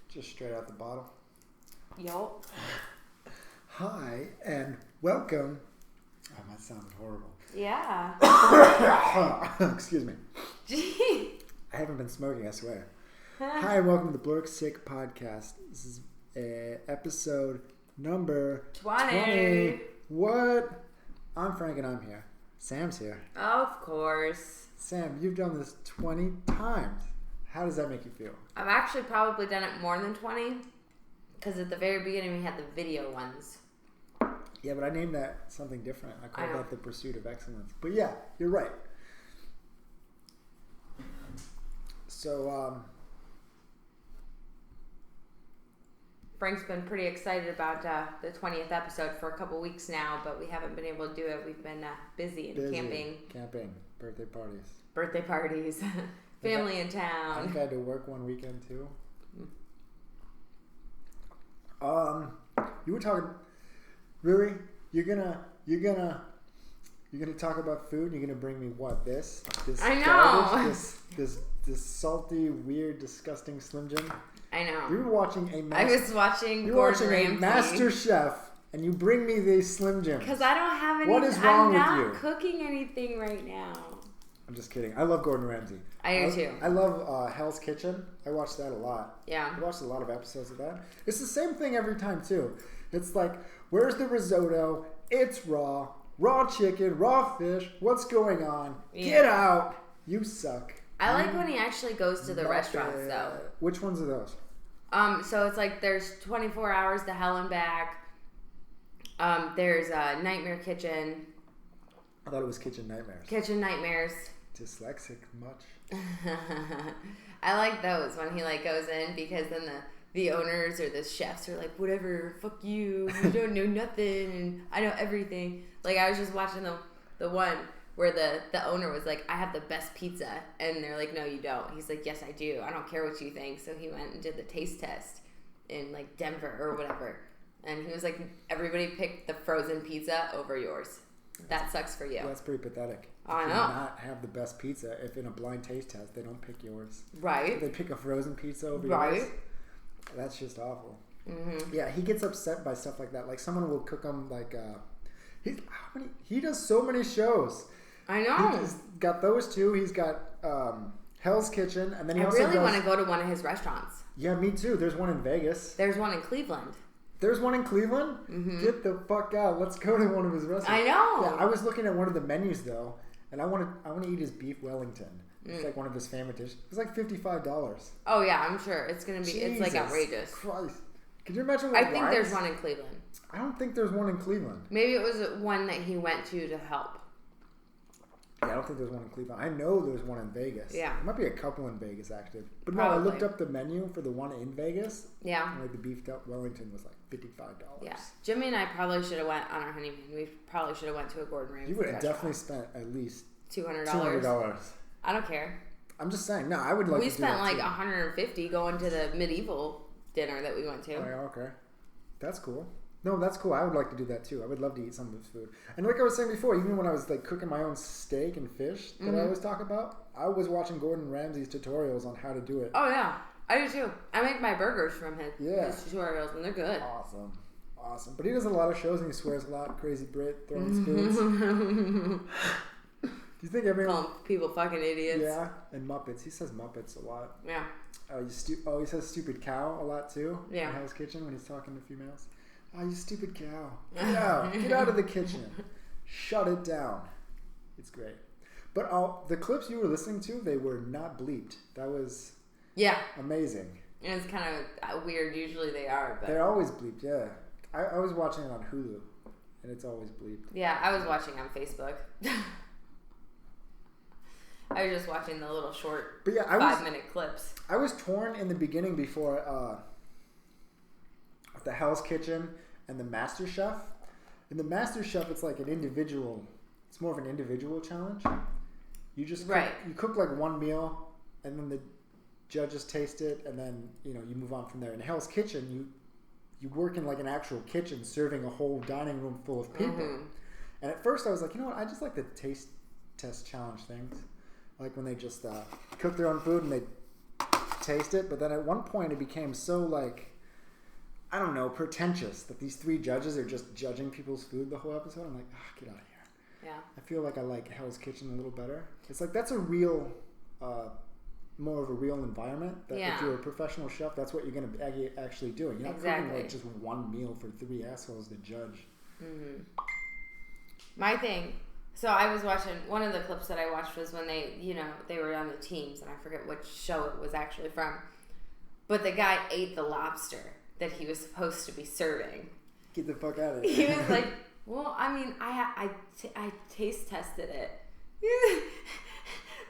Just straight out the bottle. Yup. Hi, and welcome. Oh, that sounded horrible. Yeah. Excuse me. Gee. I haven't been smoking, I swear. Hi, and welcome to the blurksick podcast. This is episode number 20. What? I'm Frank and I'm here. Sam's here. Of course. Sam, you've done this 20 times. How does that make you feel? I've actually probably done it more than 20 because at the very beginning we had the video ones. Yeah, but I named that something different. I called that the pursuit of excellence. But yeah, you're right. So, Frank's been pretty excited about the 20th episode for a couple weeks now, but we haven't been able to do it. We've been busy and camping. Birthday parties. Family in town. I think I had to work one weekend too. You were talking. Really? You're gonna talk about food? You're gonna bring me what? This I know. Garbage? This salty, weird, disgusting Slim Jim. I know. We were watching I was watching Gordon Ramsay. a Master Chef, and you bring me these Slim Jims. Because I don't have any. What is wrong with you? I'm not cooking anything right now. I'm just kidding. I love Gordon Ramsay. I do too. I love Hell's Kitchen. I watched that a lot. Yeah. I watched a lot of episodes of that. It's the same thing every time too. It's like, where's the risotto? It's raw chicken, raw fish. What's going on? Yeah. Get out. You suck. I like when he actually goes to the restaurants though. Which ones are those? So it's like there's 24 hours to hell and back. There's Nightmare Kitchen. I thought it was Kitchen Nightmares. Kitchen Nightmares. Dyslexic much? I like those when he like goes in because then the owners or the chefs are like, whatever, fuck you don't know nothing and I know everything. Like I was just watching the one where the owner was like, I have the best pizza, and they're like, no you don't. He's like, yes I do, I don't care what you think. So he went and did the taste test in like Denver or whatever, and he was like, everybody picked the frozen pizza over yours. That sucks for you. Well, that's pretty pathetic. I know. You not have the best pizza if in a blind taste test they don't pick yours. Right. If they pick a frozen pizza over yours. Right. That's just awful. Mm-hmm. Yeah, he gets upset by stuff like that. Like someone will cook him like he does so many shows. I know. He's got those two. He's got Hell's Kitchen, and then he I also really want to go to one of his restaurants. Yeah, me too. There's one in Vegas. There's one in Cleveland. There's one in Cleveland? Mm-hmm. Get the fuck out. Let's go to one of his restaurants. I know. Yeah, I was looking at one of the menus though, and I want to eat his beef Wellington. It's like one of his favorite dishes. It's like $55. Oh yeah, I'm sure it's gonna be. Jesus it's like outrageous. Christ! Could you imagine what? I think there's one in Cleveland. I don't think there's one in Cleveland. Maybe it was one that he went to help. Yeah, I don't think there's one in Cleveland. I know there's one in Vegas. Yeah. There might be a couple in Vegas, actually. But Probably. no, I looked up the menu for the one in Vegas. Yeah. And like the beef Wellington was like $55. Yeah. Jimmy and I probably should have went on our honeymoon. We probably should have went to a Gordon Ramsay. You would have definitely spent at least $200. $200. I don't care. I'm just saying. No, I would like. We spent like $150 going to the medieval dinner that we went to. Oh, yeah, okay. That's cool. No, that's cool. I would like to do that too. I would love to eat some of his food. And like I was saying before, even when I was like cooking my own steak and fish that I always talk about, I was watching Gordon Ramsay's tutorials on how to do it. Oh yeah, I do too. I make my burgers from his tutorials, and they're good. Awesome. But he does a lot of shows and he swears a lot. Crazy Brit, throwing spoons. Do you think everyone? Calling people fucking idiots. Yeah, and Muppets. He says Muppets a lot. Yeah. He says stupid cow a lot too. Yeah. In Hell's Kitchen when he's talking to females. Oh, you stupid cow. Get out. Get out of the kitchen. Shut it down. It's great. But the clips you were listening to, they were not bleeped. That was amazing. And it's kind of weird. Usually they are. But they're always bleeped, yeah. I was watching it on Hulu, and it's always bleeped. Yeah, I was watching on Facebook. I was just watching the little short 5-minute clips. I was torn in the beginning before the Hell's Kitchen and the Master Chef. In the Master Chef, it's like an individual. It's more of an individual challenge. You just you cook like one meal, and then the judges taste it, and then you move on from there. In Hell's Kitchen, you work in like an actual kitchen serving a whole dining room full of people. Mm-hmm. And at first I was like, you know what? I just like the taste test challenge things. Like when they just cook their own food and they taste it. But then at one point it became so like, I don't know, pretentious that these 3 judges are just judging people's food the whole episode. I'm like, get out of here. Yeah. I feel like I like Hell's Kitchen a little better. It's like that's a real, more of a real environment. That if you're a professional chef, that's what you're going to be actually doing. You're not cooking like just one meal for 3 assholes to judge. Mm-hmm. My thing, so I was watching, one of the clips that I watched was when they, they were on the teams, and I forget which show it was actually from, but the guy ate the lobster that he was supposed to be serving. Get the fuck out of here. He was like, well, I mean, I taste tested it.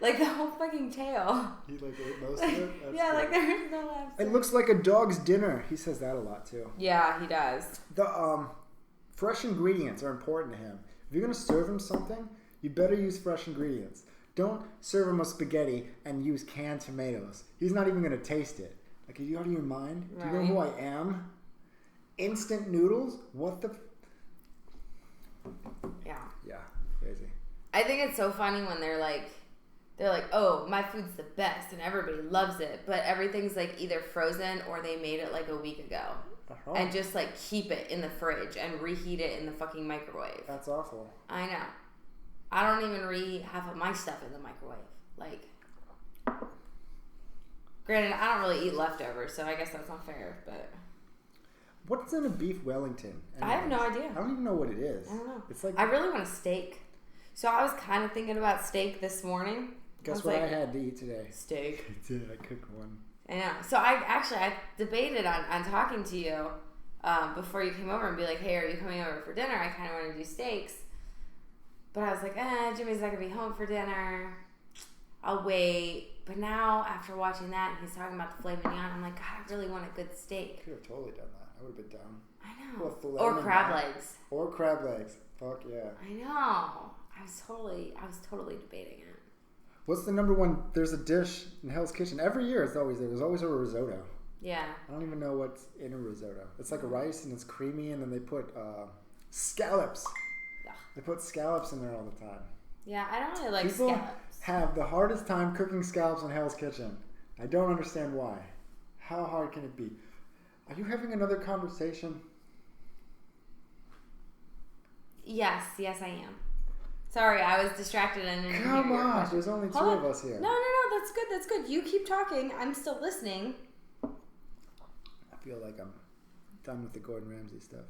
Like the whole fucking tail. He like ate most of it? Yeah, like there's no lobster. It looks like a dog's dinner. He says that a lot too. Yeah, he does. The fresh ingredients are important to him. If you're going to serve him something, you better use fresh ingredients. Don't serve him a spaghetti and use canned tomatoes. He's not even going to taste it. Like, are you out of your mind? Right. Do you know who I am? Instant noodles? What the... Yeah. Yeah, crazy. I think it's so funny when they're like, oh, my food's the best and everybody loves it, but everything's like either frozen or they made it like a week ago. Uh-huh. And just like keep it in the fridge and reheat it in the fucking microwave. That's awful. I know. I don't even reheat half of my stuff in the microwave. Like, granted, I don't really eat leftovers, so I guess that's not fair, but... What's in a beef Wellington? Anyways? I have no idea. I don't even know what it is. I don't know. It's like... I really want a steak. So I was kind of thinking about steak this morning. Guess what I had to eat today? Steak. I did. I cooked one. I know. So I debated on talking to you before you came over and be like, hey, are you coming over for dinner? I kind of want to do steaks. But I was like, Jimmy's not going to be home for dinner. I'll wait. But now, after watching that, and he's talking about the filet mignon, I'm like, God, I really want a good steak. I could have totally done that. I would have been down. I know. Or crab legs. Or crab legs. Fuck yeah. I know. I was totally debating it. What's the number one? There's a dish in Hell's Kitchen. Every year there's always a risotto. Yeah. I don't even know what's in a risotto. It's like a rice and it's creamy and then they put scallops. Ugh. They put scallops in there all the time. Yeah, I don't really like People scallops. Have the hardest time cooking scallops in Hell's Kitchen. I don't understand why. How hard can it be? Are you having another conversation? Yes, I am. Sorry, I was distracted and didn't hear your question. There's only 2 of us here. No, that's good. You keep talking. I'm still listening. I feel like I'm done with the Gordon Ramsay stuff.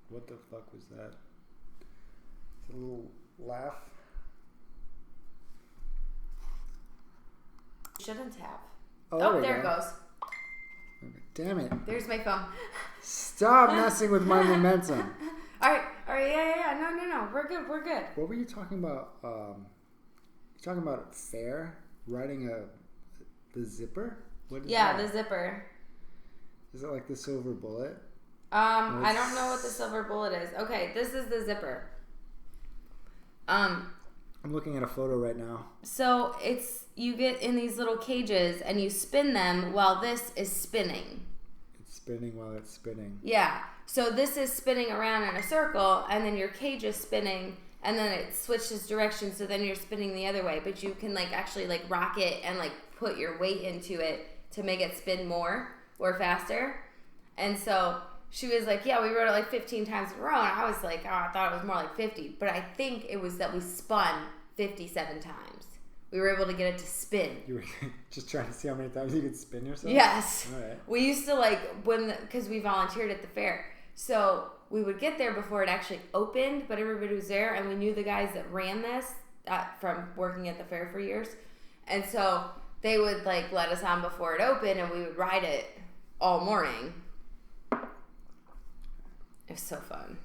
What the fuck was that? It's a little laugh. Shouldn't have. Oh, there it goes. Damn it. There's my phone. Stop messing with my momentum. All right, yeah. No. We're good. What were you talking about? You talking about fair? Riding the zipper? What is that? The zipper. Is it like the silver bullet? I don't know what the silver bullet is. Okay, this is the zipper. I'm looking at a photo right now. So you get in these little cages and you spin them while this is spinning. It's spinning while it's spinning. Yeah. So this is spinning around in a circle, and then your cage is spinning, and then it switches direction, so then you're spinning the other way. But you can actually rock it and put your weight into it to make it spin more or faster. And so she was like, yeah, we rode it 15 times in a row, and I was like, oh, I thought it was more like 50. But I think it was that we spun 57 times. We were able to get it to spin. You were just trying to see how many times you could spin yourself? Yes. All right. We used to because we volunteered at the fair. So we would get there before it actually opened, but everybody was there, and we knew the guys that ran this from working at the fair for years. And so they would let us on before it opened, and we would ride it all morning. It was so fun.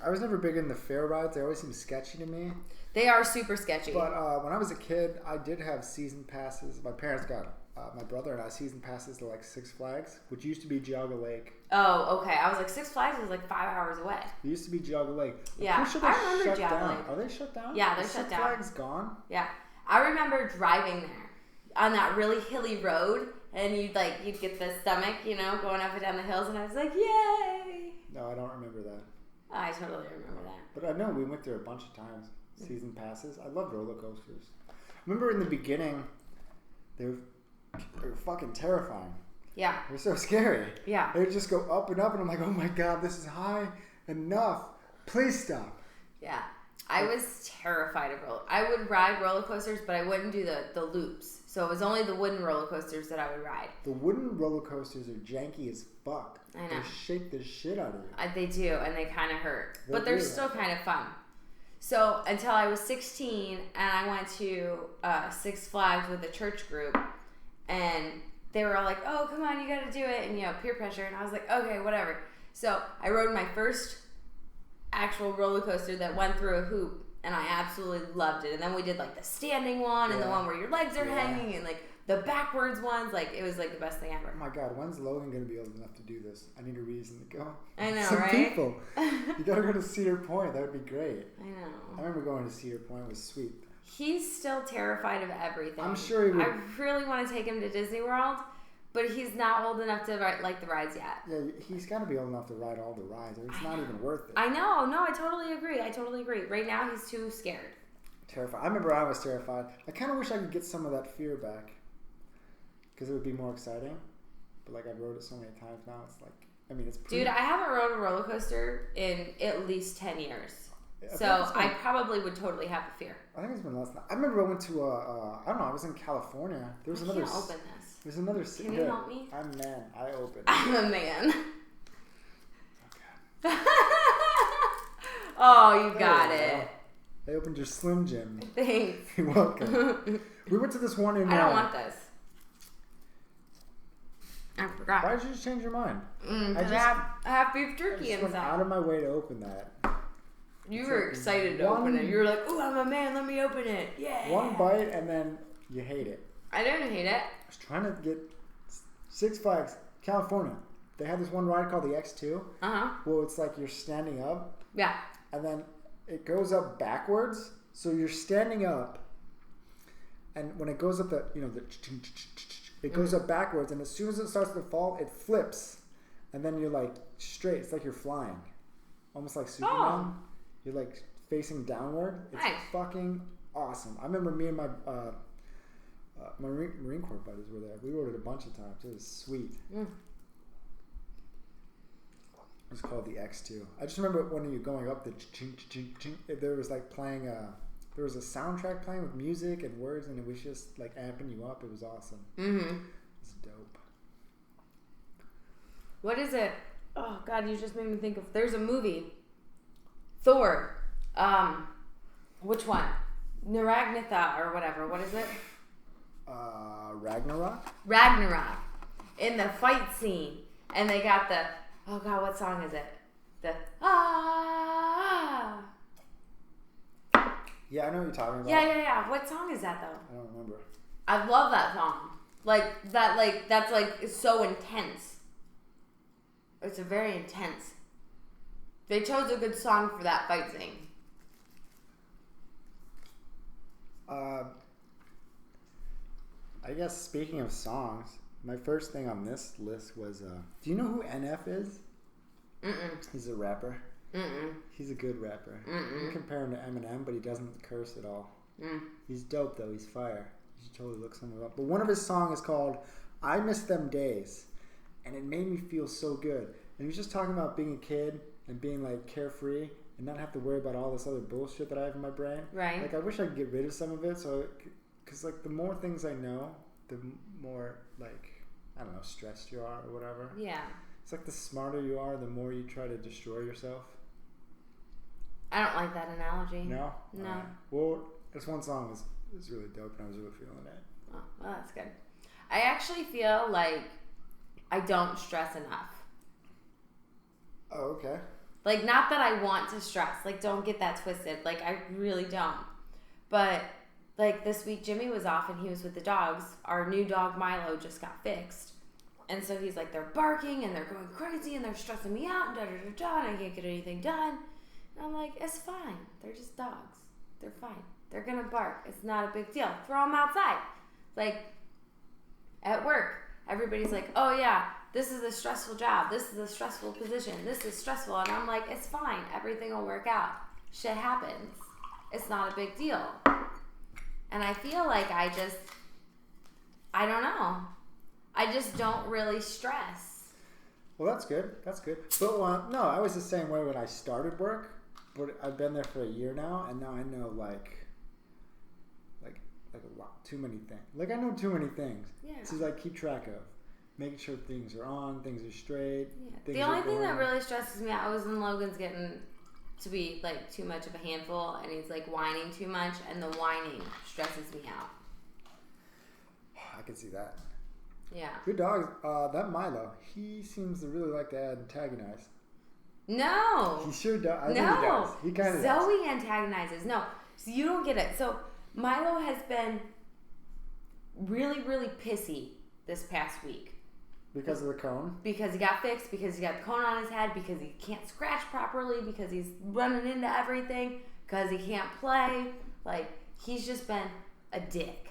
I was never big in the fair rides. They always seem sketchy to me. They are super sketchy. But when I was a kid, I did have season passes. My parents got my brother and I season passes to Six Flags, which used to be Geauga Lake. Oh, okay. I was like, Six Flags was 5 hours away. It used to be Geauga Lake. Yeah, I remember Geauga Lake. Are they shut down? Yeah, they're shut down. Six Flags gone? Yeah. I remember driving there. on that really hilly road, and you'd get the stomach, going up and down the hills, and I was like, yay! No, I don't remember that. I totally remember that. But I know we went there a bunch of times. Season passes. I love roller coasters. Remember in the beginning, they were fucking terrifying. Yeah. They're so scary. Yeah. They would just go up and up, and I'm like, oh my god, this is high enough. Please stop. Yeah. I was terrified of I would ride roller coasters, but I wouldn't do the loops. So it was only the wooden roller coasters that I would ride. The wooden roller coasters are janky as fuck. I know. They shake the shit out of you. They do, and they kind of hurt. They but they're do. still kind of fun. So until I was 16, and I went to Six Flags with a church group, and they were all like, oh, come on, you got to do it, and, peer pressure. And I was like, okay, whatever. So I rode my first actual roller coaster that went through a hoop, and I absolutely loved it. And then we did the standing one and the one where your legs are hanging, and the backwards ones. It was the best thing ever. Oh my god, when's Logan gonna be old enough to do this? I need a reason to go. I know, Some right? people. You gotta go to Cedar Point. That would be great. I know. I remember going to Cedar Point. It was sweet. He's still terrified of everything. I'm sure he would. I really want to take him to Disney World, but he's not old enough to like the rides yet. Yeah, he's got to be old enough to ride all the rides, or it's not even worth it. I know. No, I totally agree. Right now, he's too scared. Terrified. I remember I was terrified. I kind of wish I could get some of that fear back, because it would be more exciting. But I rode it so many times now, it's it's pretty... Dude, I haven't rode a roller coaster in at least 10 years. Yeah, I probably would totally have a fear. I think it's been less than... I remember I went to I don't know, I was in California. There was another... I can't open this. There's another... Can you help me? I'm a man. I open. I'm a man. Okay. Oh, you got it. I opened your Slim Jim. Thanks. You're welcome. We went to this one in... I don't want this. I forgot. Why did you just change your mind? Because I have beef jerky I just went inside. out of my way to open that. You were excited to open it. You were like, "Ooh, I'm a man. Let me open it." Yeah. One bite and then you hate it. I didn't hate it. I was trying to get Six Flags, California. They had this one ride called the X2. Well, it's you're standing up. Yeah. And then it goes up backwards. So you're standing up. And when it goes up, it goes up backwards. And as soon as it starts to fall, it flips. And then you're straight. It's like you're flying. Almost like Superman. Oh. You're facing downward. It's nice. Fucking awesome. I remember me and my my Marine Corps buddies were there. We rode it a bunch of times. It was sweet. It was called the X2. I just remember when you going up the there was playing there was a soundtrack playing with music and words, and it was just amping you up. It was awesome. It's dope. What is it? Oh God, you just made me think of. There's a movie. Thor. Which one? Naragnatha or whatever. What is it? Ragnarok? Ragnarok. In the fight scene. And they got the... Oh, God, what song is it? The... Ah. Yeah, I know what you're talking about. Yeah. What song is that, though? I don't remember. I love that song. That's it's so intense. It's a very intense... They chose a good song for that fight scene. I guess speaking of songs, my first thing on this list was, do you know who NF is? He's a rapper. He's a good rapper. You compare him to Eminem, but he doesn't curse at all. He's dope, though. He's fire. You should totally look some of up. But one of his songs is called I Miss Them Days, and it made me feel so good. And he was just talking about being a kid and being carefree and not have to worry about all this other bullshit that I have in my brain. Right. I wish I could get rid of some of it, because the more things I know, the more I don't know, stressed you are or whatever. Yeah. It's the smarter you are, the more you try to destroy yourself. I don't like that analogy. No? No. Well, this one song was really dope, and I was really feeling it. Oh, well, that's good. I actually feel like I don't stress enough. Oh, okay. Not that I want to stress. Don't get that twisted. I really don't. But, this week Jimmy was off and he was with the dogs. Our new dog Milo just got fixed. And so he's they're barking and they're going crazy and they're stressing me out and and I can't get anything done. And I'm it's fine. They're just dogs. They're fine. They're going to bark. It's not a big deal. Throw them outside. At work, everybody's like, oh yeah, this is a stressful job. This is a stressful position. This is stressful. And I'm like, it's fine. Everything will work out. Shit happens. It's not a big deal. And I feel like I don't know. I just don't really stress. Well, that's good. That's good. But no, I was the same way when I started work. But I've been there for a year now, and now I know like a lot, too many things. Like I know too many things. Yeah. To like keep track of, making sure things are on, things are straight. Yeah. The only thing that really stresses me out was when Logan's getting to be like too much of a handful, and he's like whining too much, and the whining stresses me out. I can see that. Yeah. Good dog. That Milo, he seems to really like to antagonize. No. He sure does. I think he does. He kind of does. Zoe antagonizes. No. So you don't get it. So Milo has been really, really pissy this past week. Because of the cone? Because he got fixed, because he got the cone on his head, because he can't scratch properly, because he's running into everything, because he can't play. Like, he's just been a dick.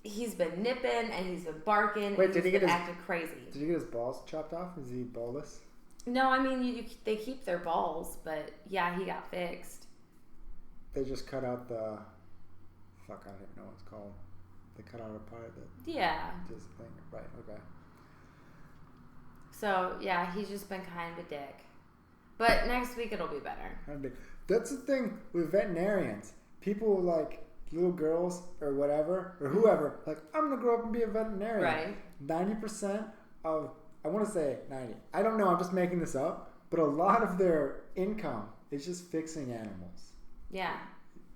He's been nipping, and he's been barking, Wait, and did he he's get been his, acting crazy. Did he get his balls chopped off? Is he ballless? No, I mean, they keep their balls, but yeah, he got fixed. They just cut out the... Fuck, I don't even know what it's called. They cut out a part of it. Yeah. Just thing. Right, okay. So, yeah, he's just been kind of a dick. But next week it'll be better. That's the thing with veterinarians. People like little girls or whatever, or whoever, like, I'm going to grow up and be a veterinarian. Right. 90% of, I want to say 90. I don't know, I'm just making this up. But a lot of their income is just fixing animals. Yeah.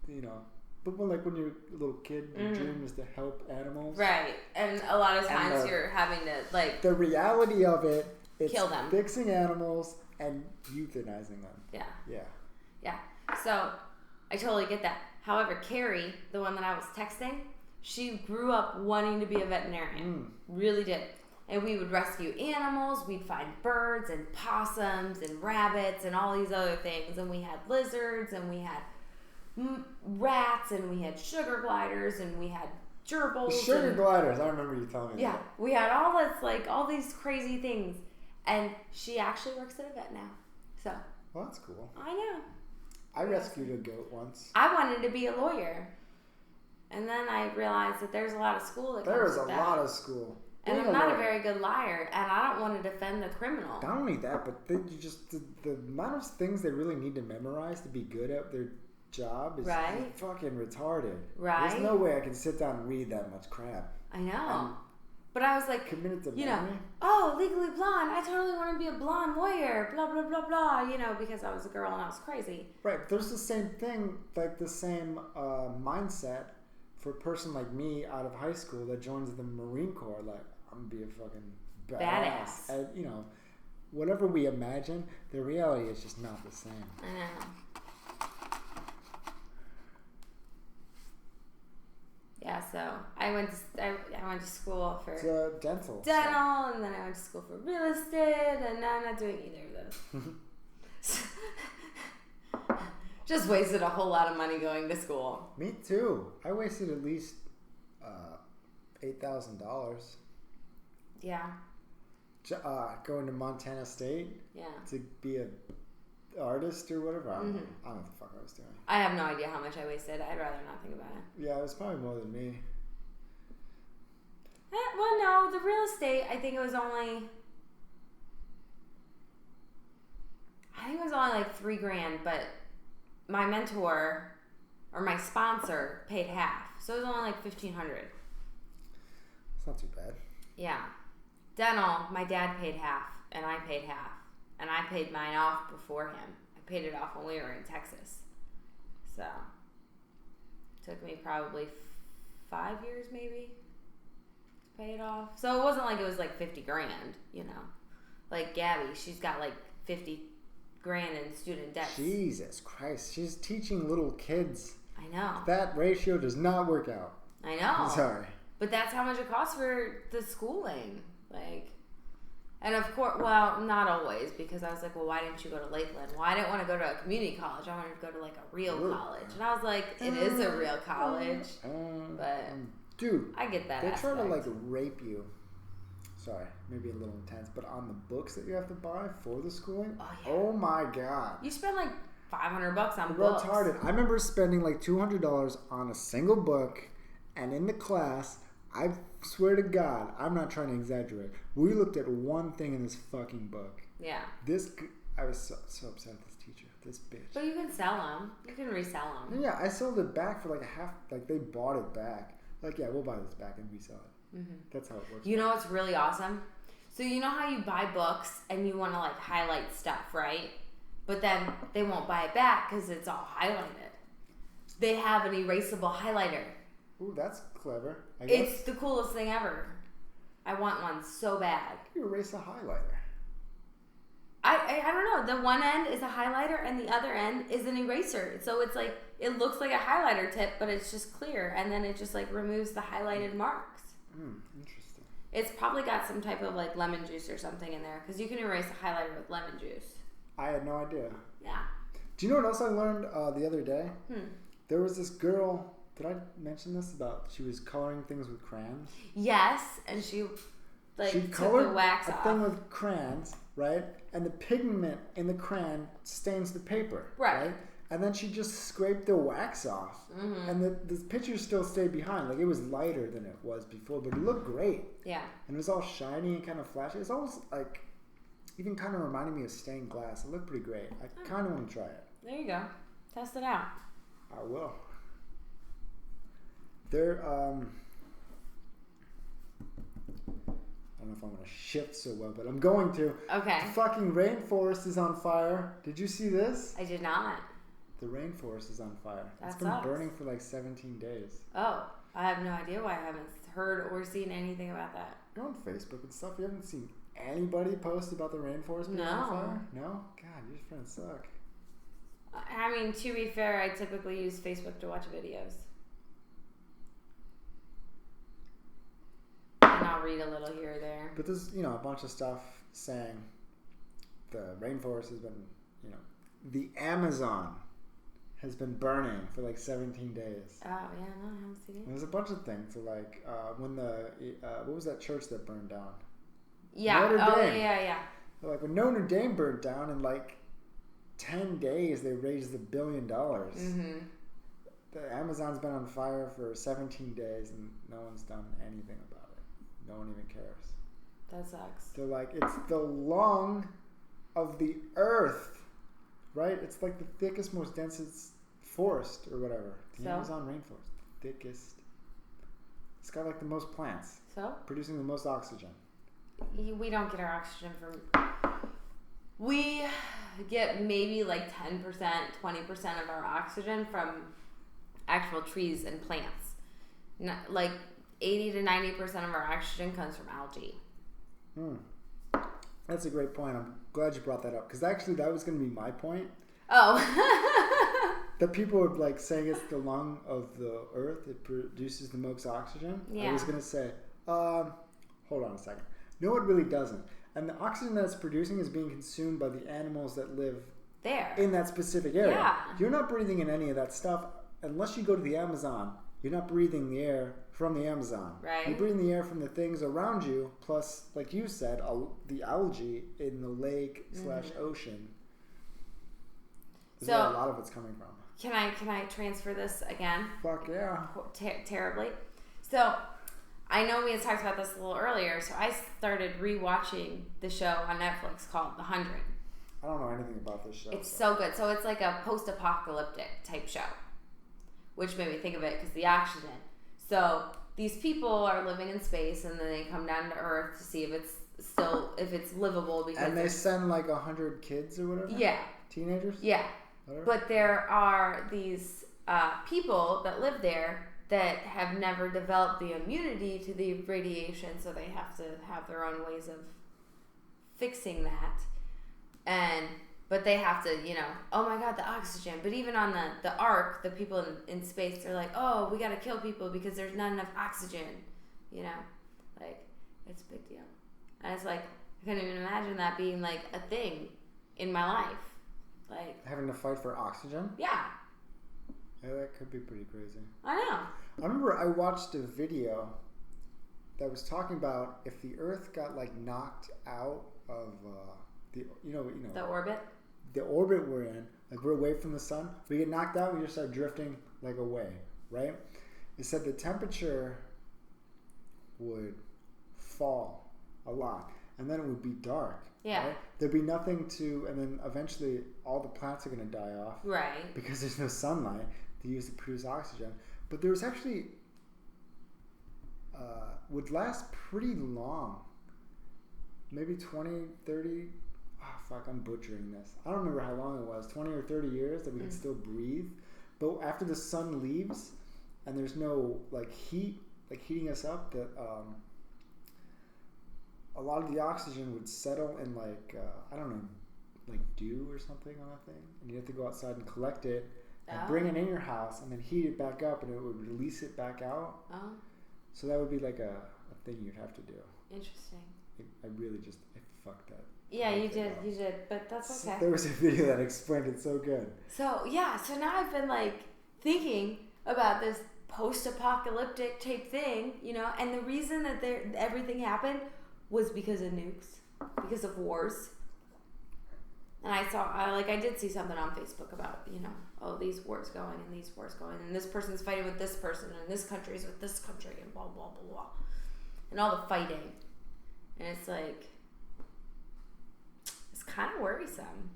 You know. But when you're a little kid, your dream is to help animals. Right. And a lot of times you're having to, like... The reality of it, it's kill them. Fixing animals and euthanizing them. Yeah. Yeah. Yeah. So, I totally get that. However, Carrie, the one that I was texting, she grew up wanting to be a veterinarian. Really did. And we would rescue animals. We'd find birds and possums and rabbits and all these other things. And we had lizards and we had... rats, and we had sugar gliders, and we had gerbils. Sugar gliders, I remember you telling me that. Yeah, we had all this, like, all these crazy things. And she actually works at a vet now. So. Well, that's cool. I know. I rescued a goat once. I wanted to be a lawyer. And then I realized that there's a lot of school that comes with that. There is a lot of school. And I'm not a very good liar, and I don't want to defend the criminal. Not only that, but the amount of things they really need to memorize to be good at their job is fucking retarded. Right. There's no way I can sit down and read that much crap. I know. But I was like, committed to you know, oh, Legally Blonde, I totally want to be a blonde lawyer, blah, blah, blah, blah, you know, because I was a girl and I was crazy. Right. There's the same thing, like the same mindset for a person like me out of high school that joins the Marine Corps. Like, I'm going to be a fucking badass. And, you know, whatever we imagine, the reality is just not the same. I know. Yeah, so I went to school for dental, and then I went to school for real estate, and now I'm not doing either of those. Just wasted a whole lot of money going to school. Me too. I wasted at least $8,000. Yeah. Going to Montana State. Yeah. To be an artist or whatever. I don't know what the fuck I was doing. I have no idea how much I wasted. I'd rather not think about it. Yeah, it was probably more than me. Well, no, the real estate, I think it was only like $3,000, but my mentor or my sponsor paid half. So it was only like $1,500. It's not too bad. Yeah. Dental, my dad paid half, and I paid half. And I paid mine off before him. I paid it off when we were in Texas. So, it took me probably 5 years maybe to pay it off. So it wasn't like it was like $50,000, you know. Like Gabby, she's got like $50,000 in student debt. Jesus Christ, she's teaching little kids. I know. That ratio does not work out. I know. I'm sorry. But that's how much it costs for the schooling. Like, and of course, well, not always, because I was like, well, why didn't you go to Lakeland? Well, I didn't want to go to a community college. I wanted to go to like a real college. And I was like, it is a real college. But Dude, I get that. They try to aspect. like rape you. Sorry, maybe a little intense, but on the books that you have to buy for the schooling. Oh, yeah. Oh my god. You spend like $500 on We're books. retarded. I remember spending like $200 on a single book, and in the class, I swear to God, I'm not trying to exaggerate. We looked at one thing in this fucking book. Yeah. I was so upset at this teacher. This bitch. But you can sell them. You can resell them. Yeah, I sold it back for like a half. Like they bought it back. Like, yeah, we'll buy this back and resell it. Mm-hmm. That's how it works. You know what's really awesome? So you know how you buy books and you want to like highlight stuff, right? But then they won't buy it back because it's all highlighted. They have an erasable highlighter. Ooh, that's clever. I guess. It's the coolest thing ever. I want one so bad. You erase a highlighter. I don't know. The one end is a highlighter and the other end is an eraser. So it's like, it looks like a highlighter tip, but it's just clear. And then it just like removes the highlighted marks. Interesting. It's probably got some type of like lemon juice or something in there because you can erase a highlighter with lemon juice. I had no idea. Yeah. Do you know what else I learned the other day? There was this girl. Did I mention this about she was coloring things with crayons? Yes, and she took colored the wax a off. thing with crayons, right? And the pigment in the crayon stains the paper, right? And then she just scraped the wax off, and the picture still stayed behind. Like it was lighter than it was before, but it looked great. Yeah. And it was all shiny and kind of flashy. It's almost like even kind of reminded me of stained glass. It looked pretty great. I kind of want to try it. There you go. Test it out. I will. There, I don't know if I'm going to shift so well, but I'm going to. Okay. The fucking rainforest is on fire. Did you see this? I did not. The rainforest is on fire. That It's been sucks. burning for like 17 days. Oh, I have no idea why I haven't heard or seen anything about that. You're on Facebook and stuff. You haven't seen anybody post about the rainforest being on fire? No? God, your friends suck. I mean, to be fair, I typically use Facebook to watch videos. And I'll read a little here or there. But there's, a bunch of stuff saying the rainforest has been, the Amazon has been burning for like 17 days. Oh, yeah, no, I haven't seen it. There's a bunch of things. So like when what was that church that burned down? Yeah. Notre Dame. Yeah. Like when Notre Dame burned down in like 10 days, they raised $1 billion. Mm-hmm. The Amazon's been on fire for 17 days and no one's done anything about it. No one even cares. That sucks. They're like, it's the lung of the earth, right? It's like the thickest, most densest forest or whatever. The Amazon rainforest, the thickest. It's got like the most plants. So? Producing the most oxygen. We don't get our oxygen from... We get maybe like 10%, 20% of our oxygen from actual trees and plants. Not, like 80 to 90% of our oxygen comes from algae. That's a great point. I'm glad you brought that up because actually that was going to be my point. Oh. That people are like saying it's the lung of the earth. It produces the most oxygen. Yeah. I was going to say, hold on a second. No, it really doesn't. And the oxygen that it's producing is being consumed by the animals that live there in that specific area. Yeah. You're not breathing in any of that stuff unless you go to the Amazon. You're not breathing the air from the Amazon. Right. You're breathing the air from the things around you, plus, like you said, the algae in the lake / ocean. Is where a lot of it's coming from. Can I transfer this again? Fuck yeah. Terribly. So, I know we had talked about this a little earlier, so I started rewatching the show on Netflix called The 100. I don't know anything about this show. It's so good. So it's like a post-apocalyptic type show, which made me think of it because the oxygen. So these people are living in space, and then they come down to Earth to see if it's livable. Because and they send like 100 kids or whatever. Yeah. Teenagers. Yeah. Whatever. But there are these people that live there that have never developed the immunity to the radiation, so they have to have their own ways of fixing that. But they have to, oh my God, the oxygen. But even on the Ark, the people in space, they're like, oh, we got to kill people because there's not enough oxygen. Like, it's a big deal. And it's like, I couldn't even imagine that being like a thing in my life. Like, having to fight for oxygen? Yeah. Yeah, that could be pretty crazy. I know. I remember I watched a video that was talking about if the Earth got like knocked out of the the orbit we're in, like we're away from the sun, we get knocked out, we just start drifting like away, right? It said the temperature would fall a lot, and then it would be dark. Yeah. Right? There'd be nothing to, and then eventually all the plants are going to die off. Right. Because there's no sunlight to use to produce oxygen. But there was actually, would last pretty long. Maybe 20, 30, I'm butchering this. I don't remember how long it was, 20 or 30 years that we could still breathe. But after the sun leaves and there's no like heat, like heating us up, that a lot of the oxygen would settle in like, like dew or something on a thing. And you have to go outside and collect it and bring it in your house and then heat it back up and it would release it back out. Oh. So that would be like a thing you'd have to do. Interesting. I really just fucked that. Yeah, you did, but that's okay. There was a video that explained it so good. So now I've been like thinking about this post-apocalyptic type thing, and the reason that everything happened was because of nukes, because of wars. And I did see something on Facebook about, these wars going and these wars going, and this person's fighting with this person, and this country's with this country, and blah, blah, blah, blah. And all the fighting. And it's like, it's kind of worrisome.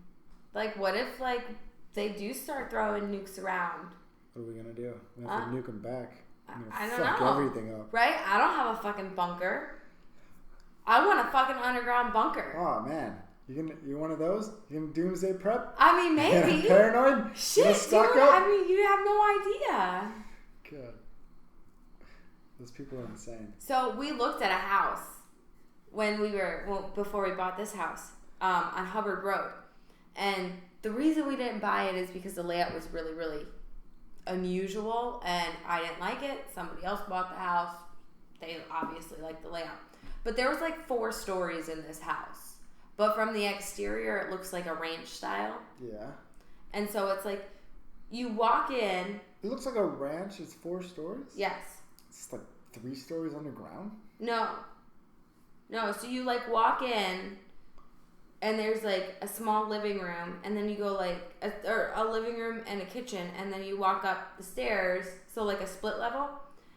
Like, what if, like, they do start throwing nukes around? What are we going to do? We have to nuke them back. I don't fuck know. Everything up. Right? I don't have a fucking bunker. I want a fucking underground bunker. Oh, man. You one of those? You gonna doomsday prep? I mean, maybe. Paranoid? Shit, dude. Up? I mean, you have no idea. God. Those people are insane. So we looked at a house before we bought this house on Hubbard Road. And the reason we didn't buy it is because the layout was really, really unusual and I didn't like it. Somebody else bought the house. They obviously liked the layout. But there was like 4 stories in this house. But from the exterior, it looks like a ranch style. Yeah. And so it's like, you walk in. It looks like a ranch. It's 4 stories? Yes. It's like 3 stories underground? No. So you like walk in, and there's like a small living room, and then you go like, a living room and a kitchen, and then you walk up the stairs, so like a split level,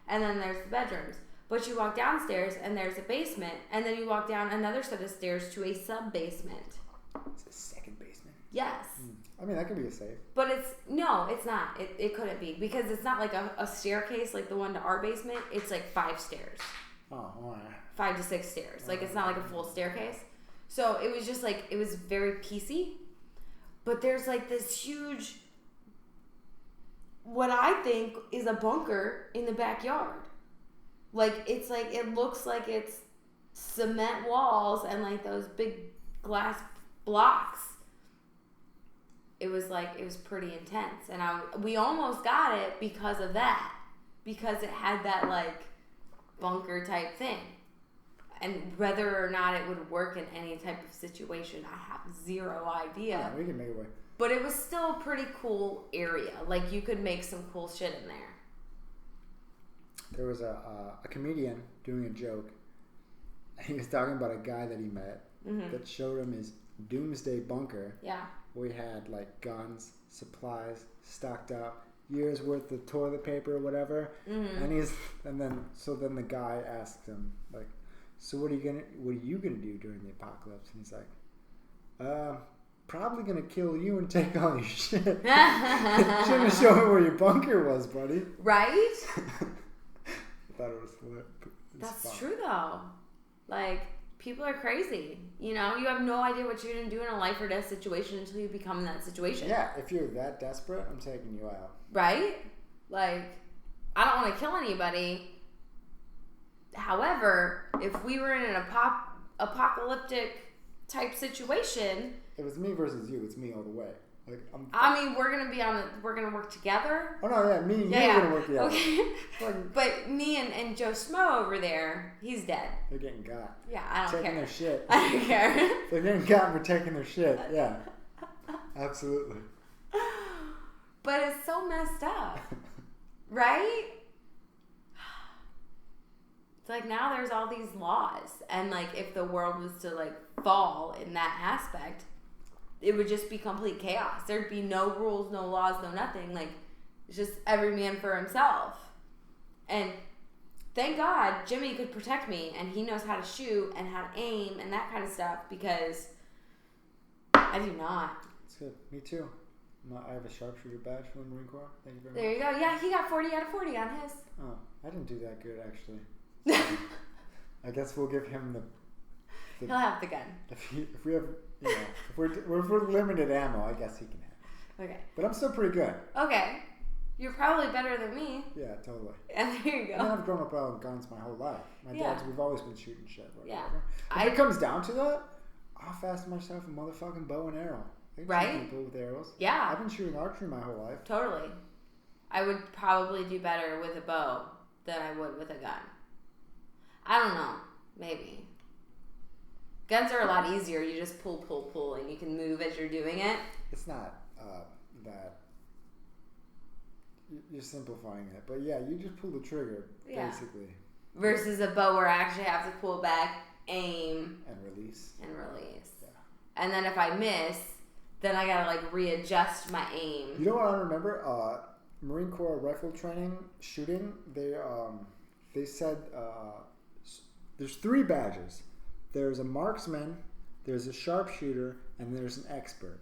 and then there's the bedrooms. But you walk downstairs and there's a basement, and then you walk down another set of stairs to a sub-basement. It's a second basement? Yes. I mean, that could be a safe. But it's not. It couldn't be, because it's not like a staircase like the one to our basement. It's like 5 stairs. Oh, wow. 5 to 6 stairs. Like, it's not like a full staircase. So it was just like, it was very piecey. But there's like this huge, what I think is a bunker in the backyard. Like, it's like, it looks like it's cement walls and like those big glass blocks. It was pretty intense. And we almost got it because of that. Because it had that like bunker type thing. And whether or not it would work in any type of situation, I have zero idea. Yeah, we can make it work. But it was still a pretty cool area. Like, you could make some cool shit in there. There was a comedian doing a joke. He was talking about a guy that he met that showed him his doomsday bunker. Yeah. Where he had like guns, supplies stocked up, years worth of toilet paper or whatever. Mm-hmm. And then the guy asked him like, so what are you gonna do during the apocalypse? And he's like, probably gonna kill you and take all your shit. Shouldn't have shown me where your bunker was, buddy. Right? I thought it was lit. That's fun. True though. Like, people are crazy. You have no idea what you're gonna do in a life or death situation until you become in that situation. Yeah, if you're that desperate, I'm taking you out. Right? Like, I don't want to kill anybody. However, if we were in an apocalyptic type situation, if it's me versus you, it's me all the way. Like, we're gonna work together. Oh no, yeah, me and you are gonna work together. Okay. But me and Joe Schmo over there, he's dead. They're getting got. Yeah, I don't care. Taking their shit. I don't care. They're getting got for taking their shit. Yeah, absolutely. But it's so messed up, right? It's like now there's all these laws, and like if the world was to like fall in that aspect, it would just be complete chaos. There'd be no rules, no laws, no nothing. Like it's just every man for himself. And thank God Jimmy could protect me, and he knows how to shoot and how to aim and that kind of stuff, because I do not. That's good. Me too. I have a sharpshooter badge from the Marine Corps. Thank you very much. There you go. Yeah, he got 40 out of 40 on his. Oh, I didn't do that good, actually. I guess we'll give him the He'll have the gun. If we have, you know, if we're limited ammo, I guess he can have it. Okay. But I'm still pretty good. Okay. You're probably better than me. Yeah, totally. And there you go. I mean, I've grown up around guns my whole life. We've always been shooting shit. Yeah. If it comes down to that, I'll fasten myself a motherfucking bow and arrow. Right? Shoot people with arrows. Yeah. I've been shooting archery my whole life. Totally. I would probably do better with a bow than I would with a gun. I don't know. Maybe. Guns are a lot easier. You just pull, and you can move as you're doing it. It's not that. You're simplifying it. But yeah, you just pull the trigger, basically. Versus a bow where I actually have to pull back, aim. And release. Yeah. And then if I miss, then I gotta like readjust my aim. You know what I remember? Marine Corps rifle training, shooting, they said there's 3 badges. There's a marksman, there's a sharpshooter, and there's an expert.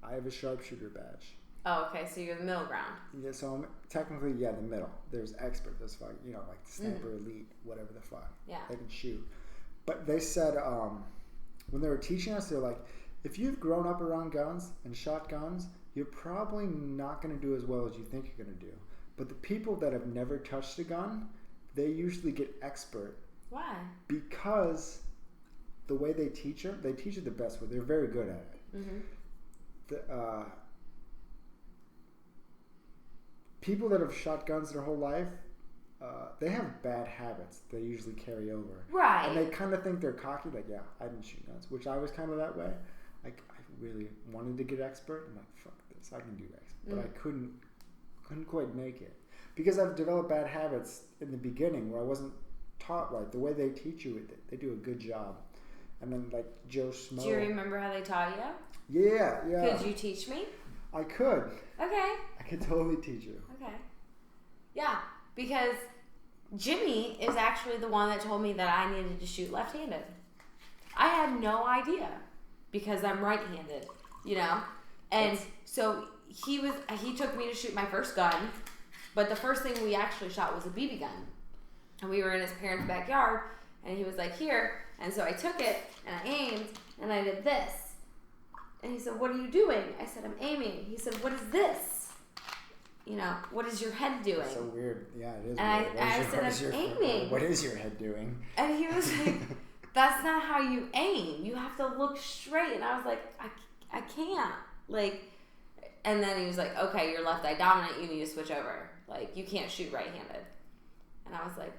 I have a sharpshooter badge. Oh, okay, so you're the middle ground. Yeah, so I'm technically, the middle. There's expert, there's fuck, like the sniper elite, whatever the fuck. Yeah. They can shoot. But they said, when they were teaching us, they're like, if you've grown up around guns and shot guns, you're probably not going to do as well as you think you're going to do. But the people that have never touched a gun, they usually get expert. Why? Because the way they teach it the best way. They're very good at it. Mm-hmm. People that have shot guns their whole life, they have bad habits they usually carry over. Right. And they kind of think they're cocky, like, yeah, I didn't shoot guns, which I was kind of that way. I really wanted to get expert. I'm like, fuck this, I can do expert. But I couldn't quite make it. Because I've developed bad habits in the beginning where I wasn't taught right. The way they teach you, they do a good job. And then, like, Joe Schmo. Do you remember how they taught you? Yeah. Could you teach me? I could. Okay. I could totally teach you. Okay. Yeah, because Jimmy is actually the one that told me that I needed to shoot left-handed. I had no idea because I'm right-handed, And so he took me to shoot my first gun, but the first thing we actually shot was a BB gun. And we were in his parents' backyard, and he was like, here. And so I took it, and I aimed, and I did this. And he said, what are you doing? I said, I'm aiming. He said, what is this? What is your head doing? It's so weird. Yeah, it is and weird. I said, I'm aiming. What is your head doing? And he was like, that's not how you aim. You have to look straight. And I was like, I can't. And then he was like, okay, you're left eye dominant. You need to switch over. You can't shoot right-handed. And I was like,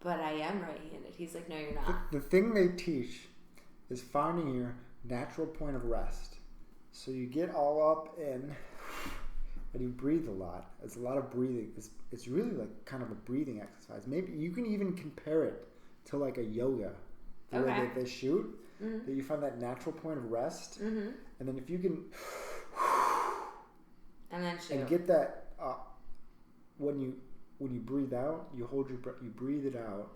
but I am right-handed. He's like, no, you're not. The thing they teach is finding your natural point of rest. So you get all up in, and you breathe a lot. It's a lot of breathing. It's really like kind of a breathing exercise. Maybe you can even compare it to like a yoga, the way that they shoot. Mm-hmm. That you find that natural point of rest, and then if you can, and then shoot, and get that when you breathe out, you hold your breath. You breathe it out,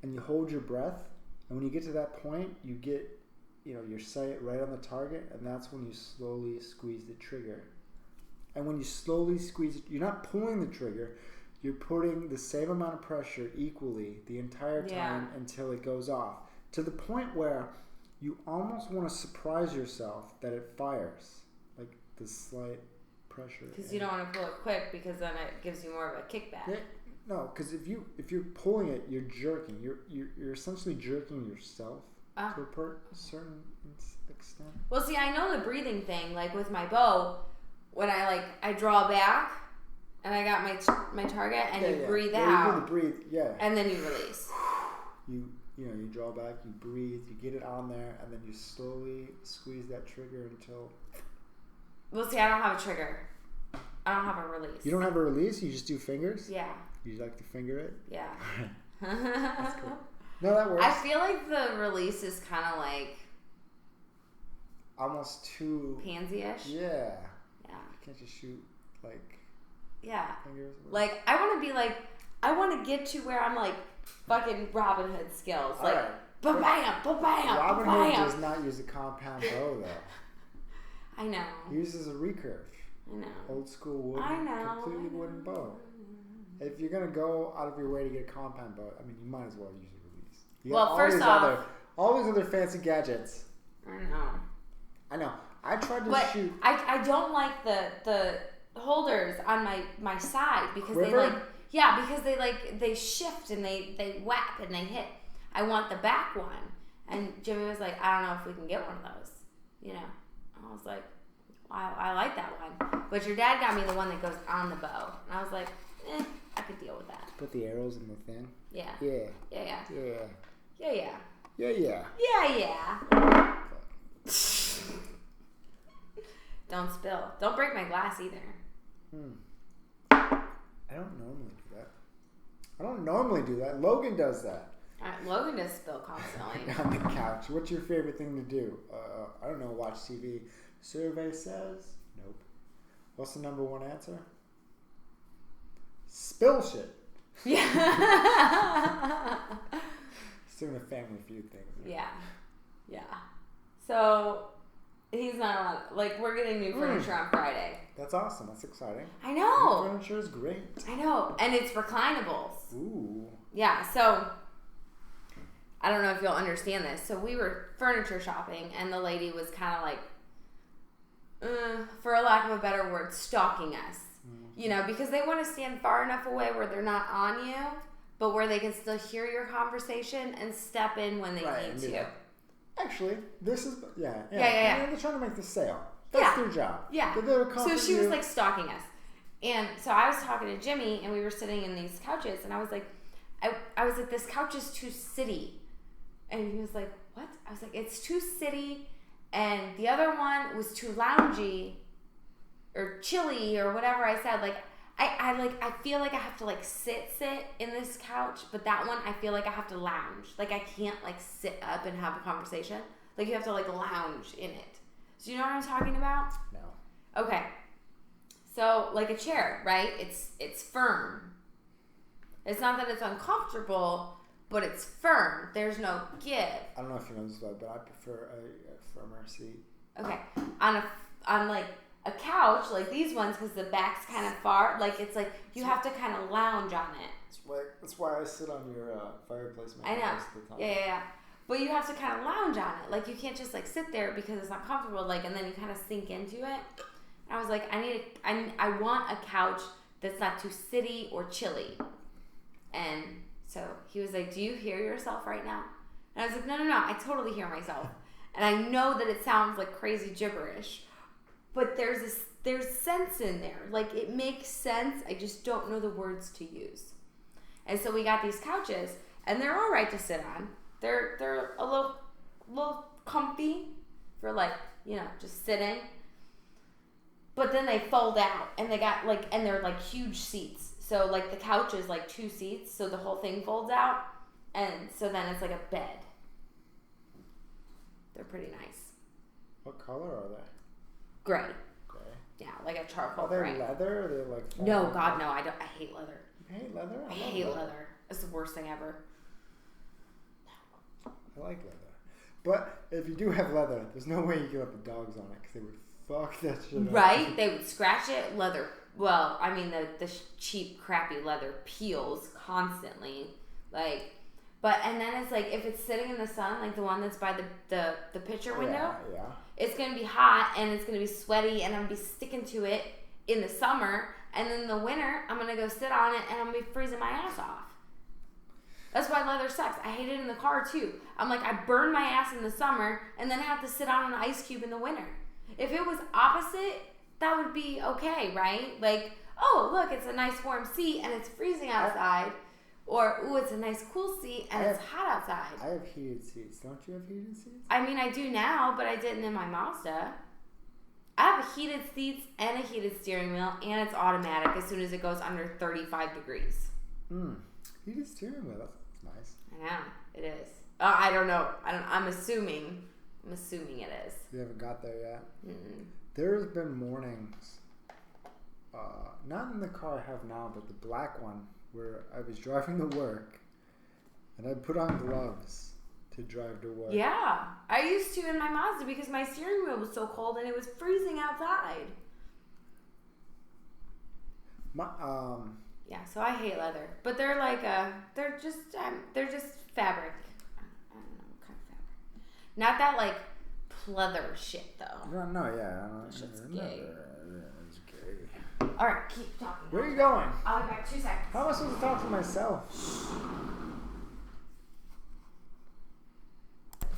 and you hold your breath. And when you get to that point, you get, your sight right on the target, and that's when you slowly squeeze the trigger. And when you slowly squeeze it, you're not pulling the trigger. You're putting the same amount of pressure equally the entire time until it goes off. To the point where you almost want to surprise yourself that it fires. Like the slight pressure. Because you don't want to pull it quick, because then it gives you more of a kickback. Yeah, no, because if you're pulling it, you're jerking. You're essentially jerking yourself to a certain extent. Well, see, I know the breathing thing. Like with my bow, when I draw back, and I got my target, and you breathe out. You breathe, and then you release. You draw back, you breathe, you get it on there, and then you slowly squeeze that trigger until. Well, see, I don't have a trigger. I don't have a release. You don't have a release? You just do fingers? Yeah. You like to finger it? Yeah. That's cool. No, that works. I feel like the release is kind of like almost too pansy-ish. Yeah. Yeah. You can't just shoot like fingers. Like I want to be like I want to get to where I'm like fucking Robin Hood skills. Like ba-bam, ba-bam, Robin ba-bam. Hood does not use a compound bow though. I know. He uses a recurve. I know. Old school wooden, I know. completely wooden bow. If you're gonna go out of your way to get a compound bow, I mean, you might as well use a release. You well, first off, all these other fancy gadgets. I know. I tried to shoot. I don't like the holders on my side because Quiver? they shift and they whap and they hit. I want the back one. And Jimmy was like, I don't know if we can get one of those. You know. I was like, I like that one. But your dad got me the one that goes on the bow. And I was like, I could deal with that. Put the arrows in the thing. Yeah. Yeah. Yeah, yeah. Yeah. Yeah, yeah. Yeah, yeah. Yeah, yeah. Don't spill. Don't break my glass either. I don't normally do that. Logan does that. Logan does spill constantly. On the couch. What's your favorite thing to do? I don't know. Watch TV. Survey says nope. What's the number one answer? Spill shit. Yeah. It's doing a Family Feud thing. Yeah. Yeah. So he's not allowed. Like we're getting new furniture on Friday. That's awesome. That's exciting. I know. New furniture is great. I know, and it's reclinables. Ooh. Yeah. So I don't know if you'll understand this. So we were furniture shopping, and the lady was kind of like, for a lack of a better word, stalking us. Mm-hmm. You know, because they want to stand far enough away where they're not on you, but where they can still hear your conversation and step in when they need to. Actually, this is yeah. They're trying to make the sale. That's their job. Yeah. So she was like stalking us, and so I was talking to Jimmy, and we were sitting in these couches, and I was like, this couch is too city, and he was like, what? I was like, it's too city, and the other one was too loungy, or chilly, or whatever I said. Like I feel like I have to like sit in this couch, but that one I feel like I have to lounge. Like I can't like sit up and have a conversation. Like you have to like lounge in it. So you know what I'm talking about? No. Okay. So like a chair, right? It's firm. It's not that it's uncomfortable, but it's firm. There's no give. I don't know if you know this, but I prefer a firmer seat. Okay. On like a couch like these ones, because the back's kind of far, like it's like you have to kind of lounge on it. That's why I sit on your fireplace. I know. Most of the time. Yeah. But you have to kind of lounge on it. Like you can't just like sit there because it's not comfortable. Like and then you kind of sink into it. And I was like, I want a couch that's not too city or chilly. And so he was like, do you hear yourself right now? And I was like, no, I totally hear myself. And I know that it sounds like crazy gibberish. But there's sense in there. Like it makes sense. I just don't know the words to use. And so we got these couches, and they're all right to sit on. They're a little comfy for like, you know, just sitting. But then they fold out, and they got like, and they're like huge seats. So like the couch is like 2 seats, so the whole thing folds out, and so then it's like a bed. They're pretty nice. What color are they? Gray. Yeah, like a charcoal gray. Are they leather? Or are they like? No, God, no. I hate leather. You hate leather? I hate leather. It's the worst thing ever. I like leather, but if you do have leather, there's no way you can let the dogs on it because they would fuck that shit up. Right? They would scratch it. Leather. Well, I mean the cheap, crappy leather peels constantly. Like. But and then it's like if it's sitting in the sun, like the one that's by the picture window, it's gonna be hot and it's gonna be sweaty and I'm gonna be sticking to it in the summer, and then in the winter I'm gonna go sit on it and I'm gonna be freezing my ass off. That's why leather sucks. I hate it in the car too. I'm like I burn my ass in the summer and then I have to sit on an ice cube in the winter. If it was opposite, that would be okay, right? Like, oh look, it's a nice warm seat and it's freezing outside. Or, ooh, it's a nice cool seat and it's hot outside. I have heated seats. Don't you have heated seats? I mean, I do now, but I didn't in my Mazda. I have heated seats and a heated steering wheel, and it's automatic as soon as it goes under 35 degrees. Heated steering wheel. That's nice. I know it is. I don't know. I'm assuming. I'm assuming it is. You haven't got there yet. Mm-mm. There's been mornings, not in the car I have now, but the black one, where I was driving to work, and I put on gloves to drive to work. Yeah, I used to in my Mazda because my steering wheel was so cold and it was freezing outside. Yeah, so I hate leather, but they're like they're just fabric. I don't know what kind of fabric. Not that like pleather shit though. No, yeah, I don't. It's gay. It's gay. All right, keep talking. Where are you going? I'll be back 2 seconds. How am I supposed to talk to myself?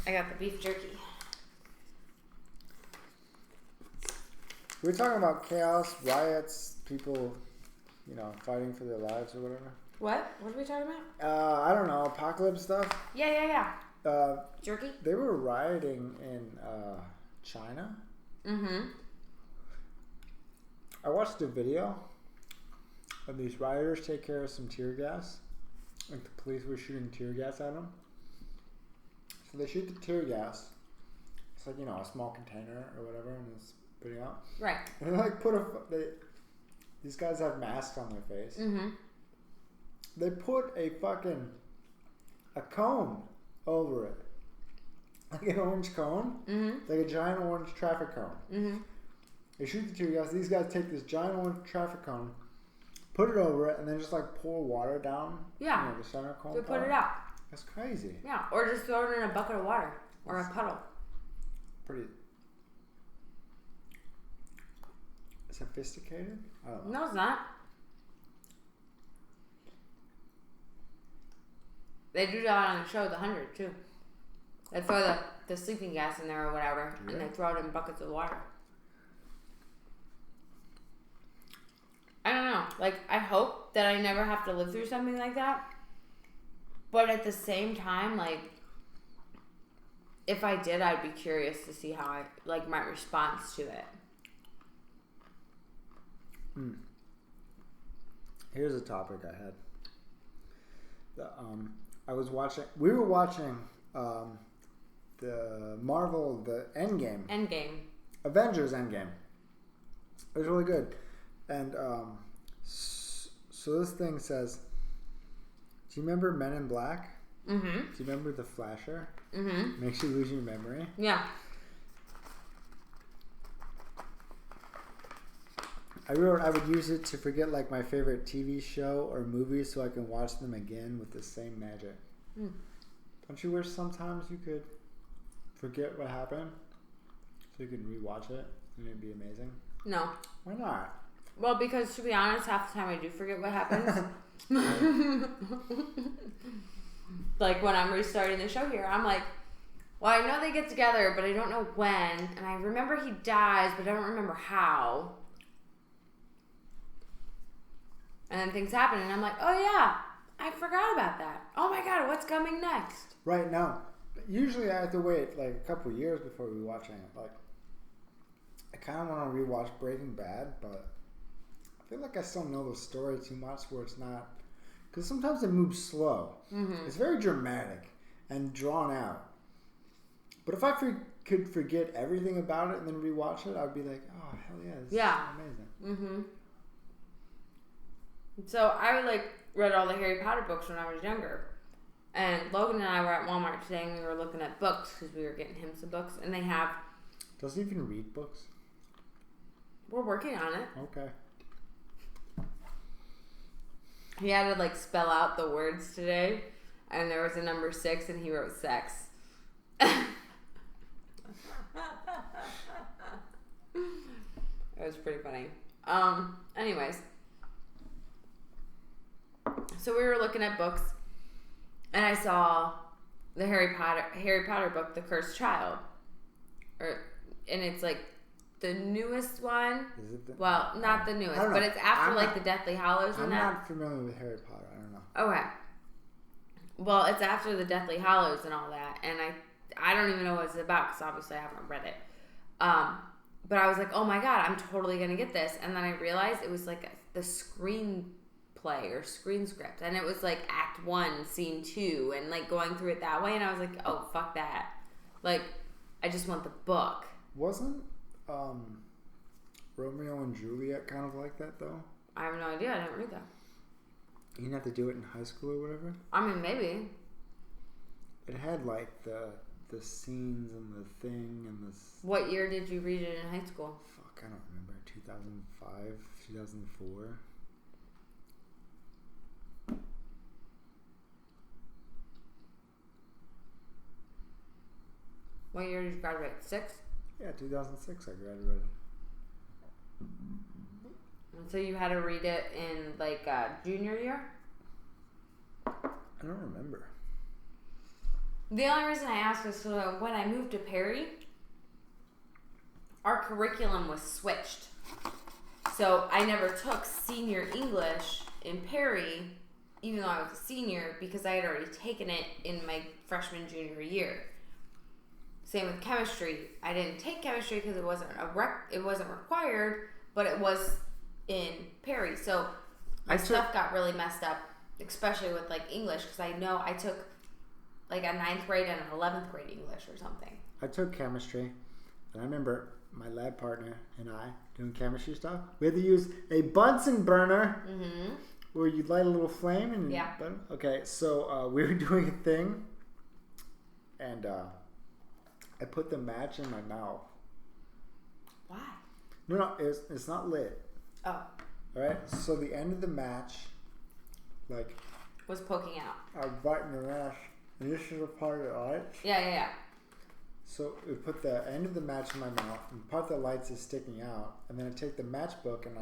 I got the beef jerky. We're talking about chaos, riots, people, fighting for their lives or whatever. What? What are we talking about? I don't know, apocalypse stuff. Yeah. Jerky? They were rioting in China. Mm-hmm. I watched a video of these rioters take care of some tear gas. Like the police were shooting tear gas at them. So they shoot the tear gas. It's like, a small container or whatever, and it's putting out. Right. And they like these guys have masks on their face. Mm-hmm. They put a cone over it. Like an orange cone. Mm-hmm. Like a giant orange traffic cone. Mm-hmm. They shoot the tear gas. These guys take this giant orange traffic cone, put it over it, and then just like pour water down. Yeah. The center cone. To put it out. That's crazy. Yeah. Or just throw it in a bucket of water. Or a puddle. Pretty sophisticated? I don't know. No, it's not. They do that on the show, The 100, too. They throw the sleeping gas in there or whatever, and they throw it in buckets of water. I don't know. Like, I hope that I never have to live through something like that. But at the same time, like, if I did, I'd be curious to see how my response to it. Here's a topic I had. We were watching the Marvel, the Endgame. Avengers Endgame. It was really good. And so this thing says, do you remember Men in Black? Mm-hmm. Do you remember the flasher? Mm-hmm. Makes you lose your memory. Yeah. I wrote I would use it to forget like my favorite TV show or movie so I can watch them again with the same magic. Don't you wish sometimes you could forget what happened so you could rewatch it and it'd be amazing? No. Why not? Well, because to be honest, half the time I do forget what happens. Like when I'm restarting the show here, I'm like, well, I know they get together, but I don't know when. And I remember he dies, but I don't remember how. And then things happen, and I'm like, oh yeah, I forgot about that. Oh my god, what's coming next? Right now, usually I have to wait like a couple years before rewatching it. Like, I kind of want to rewatch Breaking Bad, but I feel like I still know the story too much where it's not... Because sometimes it moves slow. Mm-hmm. It's very dramatic and drawn out. But if I could forget everything about it and then rewatch it, I'd be like, oh, hell yeah, this is amazing. Mm-hmm. So I read all the Harry Potter books when I was younger. And Logan and I were at Walmart today and we were looking at books because we were getting him some books. And they have... Does he even read books? We're working on it. Okay. He had to spell out the words today, and there was a number 6, and he wrote sex. It was pretty funny. Anyways, so we were looking at books, and I saw the Harry Potter book, The Cursed Child, and it's the newest one. Is it well, not the newest, but it's after the Deathly Hallows and that. I'm not familiar with Harry Potter. I don't know. Okay. Well, it's after the Deathly Hallows and all that, and I don't even know what it's about because obviously I haven't read it. But I was like, oh my god, I'm totally gonna get this, and then I realized it was the screen play or screen script, and it was like act 1 scene 2 and like going through it that way, and I was like, oh fuck that, like I just want the book. Wasn't Romeo and Juliet kind of like that though? I have no idea, I didn't read that. You didn't have to do it in high school or whatever? I mean, maybe. It had like the scenes and the thing and this. What year did you read it in high school? Fuck, I don't remember. 2005, 2004. What year did you graduate? 6? Yeah, 2006 I graduated. And so you had to read it in like junior year? I don't remember. The only reason I asked is so when I moved to Perry, our curriculum was switched. So I never took senior English in Perry, even though I was a senior, because I had already taken it in my freshman, junior year. Same with chemistry. I didn't take chemistry because it wasn't required, but it was in Perry. So my stuff got really messed up, especially with like English, because I know I took like a 9th grade and an 11th grade English or something. I took chemistry, and I remember my lab partner and I doing chemistry stuff. We had to use a Bunsen burner where you light a little flame and okay. So we were doing a thing, and I put the match in my mouth. Why? No, it's not lit. Oh. All right. So the end of the match, like, was poking out. I was biting the match, and this is a part of the lights. Yeah. So we put the end of the match in my mouth, and part of the lights is sticking out, and then I take the matchbook and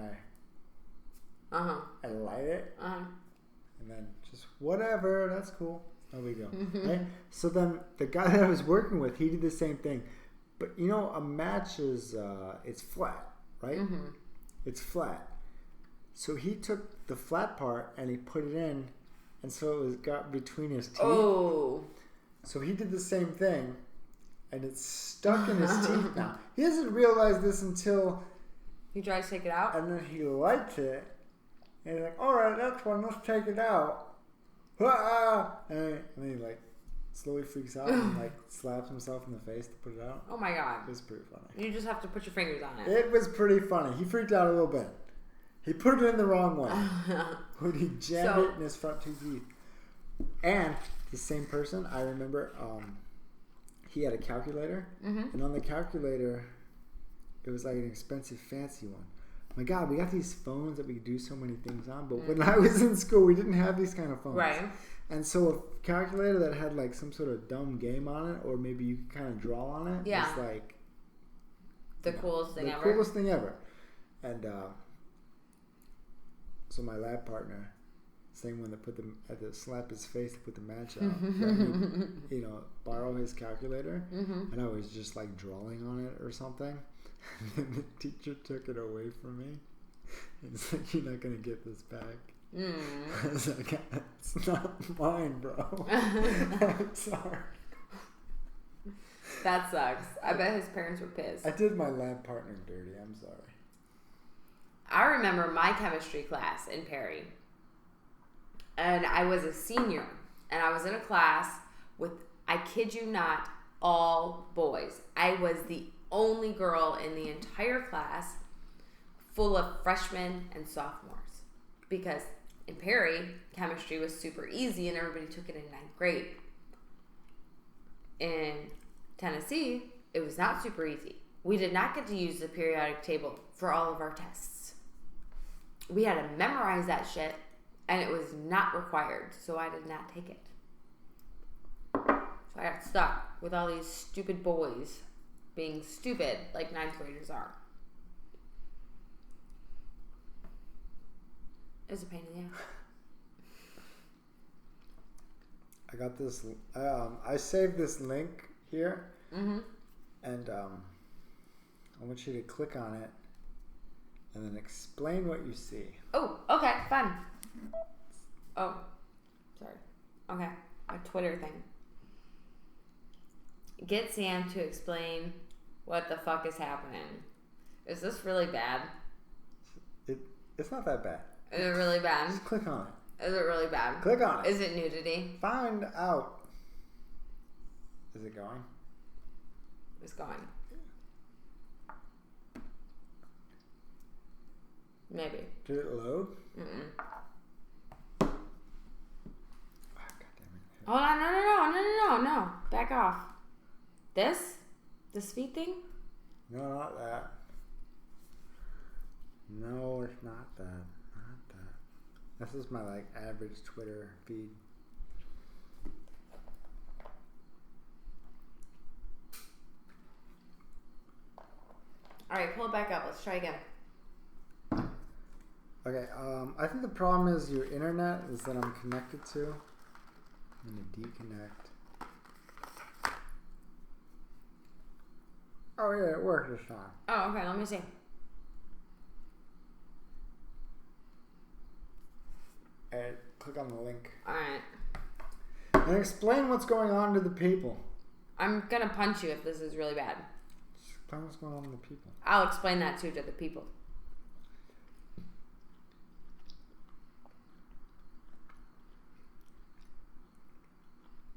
I light it, and then just whatever, that's cool, no big deal. Right? So then the guy that I was working with, he did the same thing, but you know, a match is it's flat, right? It's flat. So he took the flat part and he put it in, and so it got between his teeth. Oh. So he did the same thing. And it's stuck in his teeth now. He doesn't realize this until he tries to take it out. And then he lights it. And he's like, all right, that's one. Let's take it out. And then he like slowly freaks out and like slaps himself in the face to put it out. Oh my god. It was pretty funny. You just have to put your fingers on it. It was pretty funny. He freaked out a little bit. He put it in the wrong way. When he jammed it in his front 2 teeth. And the same person, I remember, he had a calculator, and on the calculator, it was like an expensive, fancy one. My God, we got these phones that we could do so many things on, but when I was in school, we didn't have these kind of phones. Right. And so a calculator that had like some sort of dumb game on it, or maybe you could kind of draw on it, was like the coolest thing ever. The coolest thing ever. And so my lab partner, same one that had to slap his face to put the match out. Let me, borrow his calculator, and I was just like drawing on it or something. And then the teacher took it away from me. It's like, you're not gonna get this back. I was like, it's not mine, bro. I'm sorry. That sucks. I bet his parents were pissed. I did my lab partner dirty. I'm sorry. I remember my chemistry class in Perry. And I was a senior, and I was in a class with, I kid you not, all boys. I was the only girl in the entire class full of freshmen and sophomores. Because in Perry, chemistry was super easy, and everybody took it in 9th grade. In Tennessee, it was not super easy. We did not get to use the periodic table for all of our tests. We had to memorize that shit. And it was not required, so I did not take it. So I got stuck with all these stupid boys being stupid like 9th graders are. It was a pain in the ass. I got this. I saved this link here, and I want you to click on it and then explain what you see. Oh, okay, fun. Oh, sorry. Okay, a Twitter thing. Get Sam to explain what the fuck is happening. Is this really bad? It's not that bad. Is it really bad? Just click on it. Is it really bad? Click on it. Is it nudity? Find out. Is it going? It's going. Maybe. Did it load? Mm-mm. Oh, God damn it. Hold on, no. Back off. This feet thing? No, not that. No, it's not that. Not that. This is my like average Twitter feed. All right, pull it back up. Let's try again. Okay, I think the problem is your internet is that I'm connected to. I'm gonna deconnect. Oh yeah, it worked this time. Oh, okay. Let me see. And click on the link. All right. And explain what's going on to the people. I'm gonna punch you if this is really bad. Explain what's going on to the people. I'll explain that too to the people.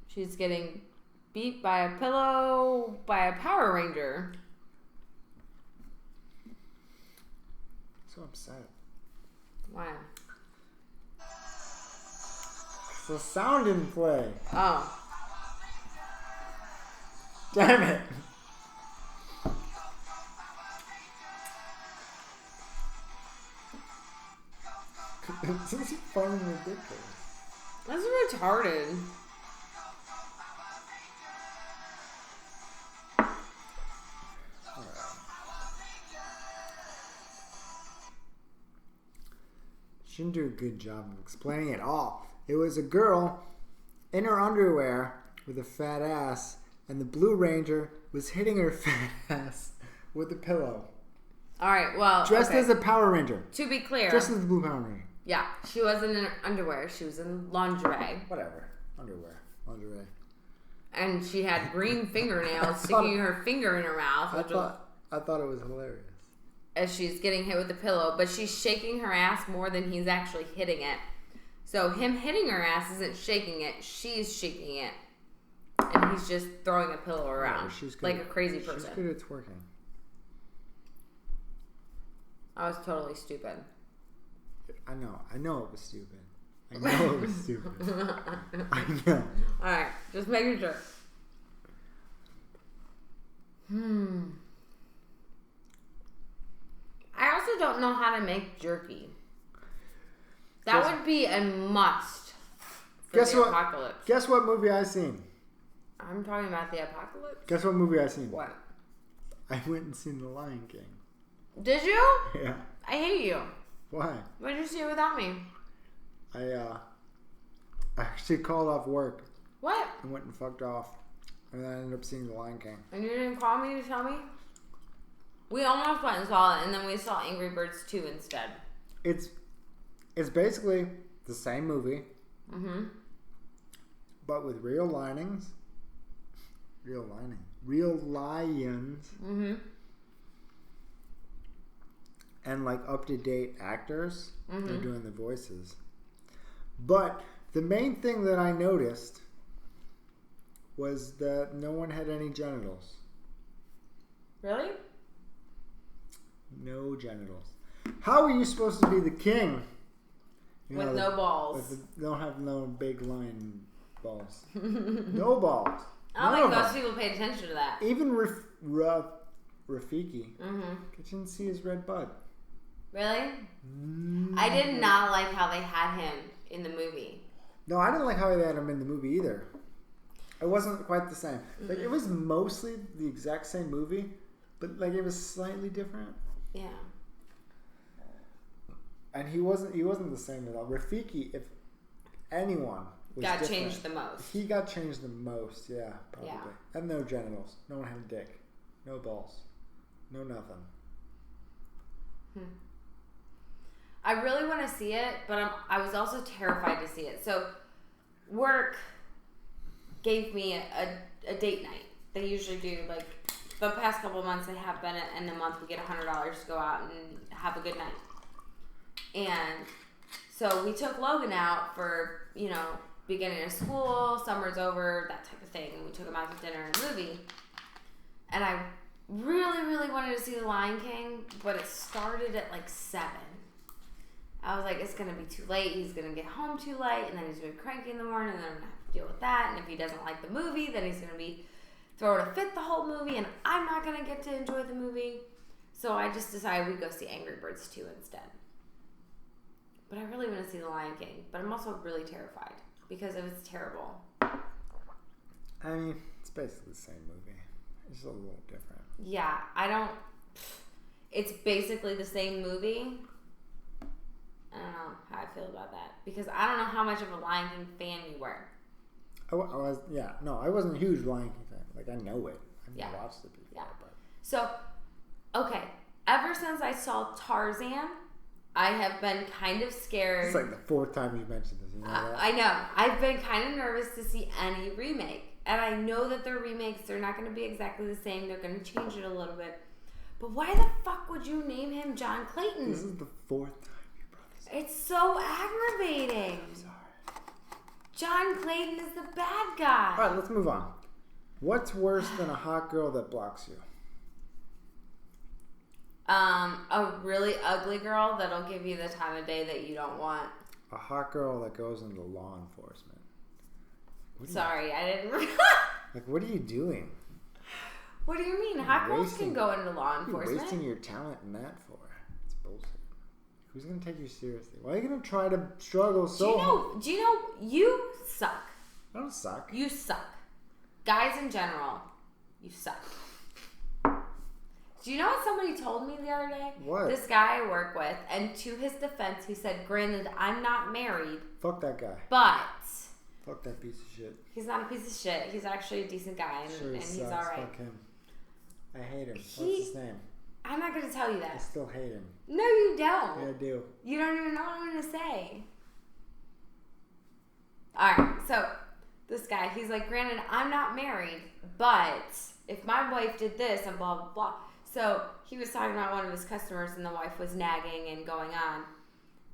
She's getting beat by a pillow by a Power Ranger. So upset. Why? The sound didn't play. Oh. Damn it. This is fucking ridiculous. That's retarded. She didn't do a good job of explaining it all. It was a girl in her underwear with a fat ass, and the Blue Ranger was hitting her fat ass with a pillow. All right, well, Dressed okay. as a Power Ranger. To be clear. Dressed as the Blue Power Ranger. Yeah, she wasn't in underwear. She was in lingerie. Whatever. Underwear. Lingerie. And she had green fingernails sticking her finger in her mouth. I thought it was hilarious. As she's getting hit with the pillow, but she's shaking her ass more than he's actually hitting it. So him hitting her ass isn't shaking it, she's shaking it. And he's just throwing a pillow around like a crazy person. She's good at twerking. I was totally stupid. I know it was stupid. I know it was stupid. I know. Alright, just making sure. I also don't know how to make jerky. That would be a must for the apocalypse. Guess what movie I seen? I'm talking about the apocalypse? Guess what movie I seen? What? I went and seen The Lion King. Did you? Yeah. I hate you. Why? Why did you see it without me? I actually called off work What? and went and fucked off. And then I ended up seeing The Lion King. And you didn't call me to tell me? We almost went and saw it, and then we saw Angry Birds 2 instead. It's basically the same movie, Mm-hmm. but with real lions. Mm-hmm. And like up-to-date actors. Mm-hmm. They're doing the voices. But the main thing that I noticed was that no one had any genitals. Really? No genitals. How are you supposed to be the king? With no balls. Don't have no big lion balls. No balls. I don't think most people paid attention to that. Even Rafiki. Mm-hmm. Couldn't see his red butt. Really? I did not like how they had him in the movie. No, I didn't like how they had him in the movie either. It wasn't quite the same. Mm-hmm. Like, it was mostly the exact same movie, but like it was slightly different. Yeah. And he wasn't the same at all. Rafiki, if anyone was got changed the most. He got changed the most, yeah, probably. Yeah. And no genitals. No one had a dick. No balls. No nothing. I really want to see it, but I was also terrified to see it. So, work gave me a date night. They usually do, like, the past couple of months they have been in a month we get $100 to go out and have a good night. And So we took Logan out for, beginning of school, summer's over, that type of thing. And we took him out to dinner and a movie. And I really, really wanted to see The Lion King, but it started at like 7. I was like, it's going to be too late. He's going to get home too late, and then he's going to be cranky in the morning, and then I'm going to have to deal with that. And if he doesn't like the movie, then he's going to be throwing a fit the whole movie, and I'm not going to get to enjoy the movie. So I just decided we'd go see Angry Birds 2 instead. But I really want to see The Lion King, but I'm also really terrified because it was terrible. I mean, it's basically the same movie. It's just a little different. Yeah, it's basically the same movie. I don't know how I feel about that because I don't know how much of a Lion King fan you were. I wasn't a huge Lion King fan. Like, I know it. I've watched it before. Yeah. But. So, okay, ever since I saw Tarzan, I have been kind of scared. It's like the 4th time you mentioned this. You know that? I know. I've been kind of nervous to see any remake. And I know that their remakes, they're not going to be exactly the same. They're going to change it a little bit. But why the fuck would you name him John Clayton? This is the 4th time. It's so aggravating. I'm sorry. John Clayton is the bad guy. All right, let's move on. What's worse than a hot girl that blocks you? A really ugly girl that'll give you the time of day that you don't want. A hot girl that goes into law enforcement. Sorry, I didn't. Like, what are you doing? What do you mean? Hot girls can go into law enforcement. What are you wasting your talent in that for? It's bullshit. Who's gonna take you seriously? Why are you gonna try to struggle so hard? Do you know you suck? I don't suck. You suck. Guys in general, you suck. Do you know what somebody told me the other day? What? This guy I work with, and to his defense, he said, granted, I'm not married. Fuck that guy. But. Fuck that piece of shit. He's not a piece of shit. He's actually a decent guy, and he's alright. Fuck him. I hate him. What's his name? I'm not going to tell you that. I still hate him. No, you don't. Yeah, I do. You don't even know what I'm going to say. Alright, so this guy, he's like, granted, I'm not married, but if my wife did this and blah, blah, blah. So he was talking about one of his customers, and the wife was nagging and going on.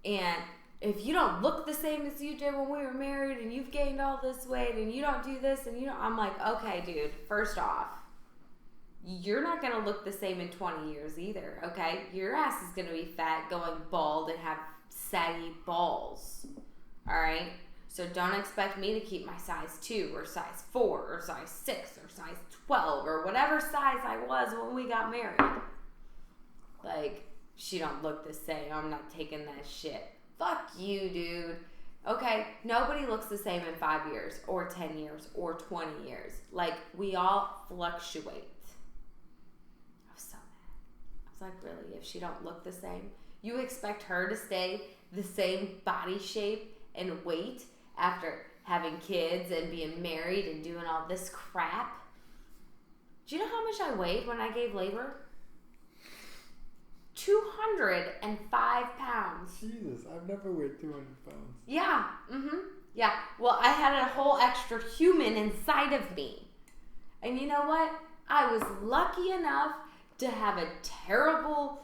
And if you don't look the same as you did when we were married, and you've gained all this weight, and you don't do this, and you don't, I'm like, okay, dude, first off, you're not going to look the same in 20 years either, okay? Your ass is going to be fat, going bald, and have saggy balls, all right? So don't expect me to keep my size 2 or size 4 or size 6 or size 12 or whatever size I was when we got married. Like, she don't look the same. I'm not taking that shit. Fuck you, dude. Okay, nobody looks the same in 5 years or 10 years or 20 years. Like, we all fluctuate. I was so mad. I was like, really? If she don't look the same? You expect her to stay the same body shape and weight after having kids and being married and doing all this crap? Do you know how much I weighed when I gave labor? 205 pounds. Jesus, I've never weighed 200 pounds. Yeah, yeah. Well, I had a whole extra human inside of me. And you know what? I was lucky enough to have a terrible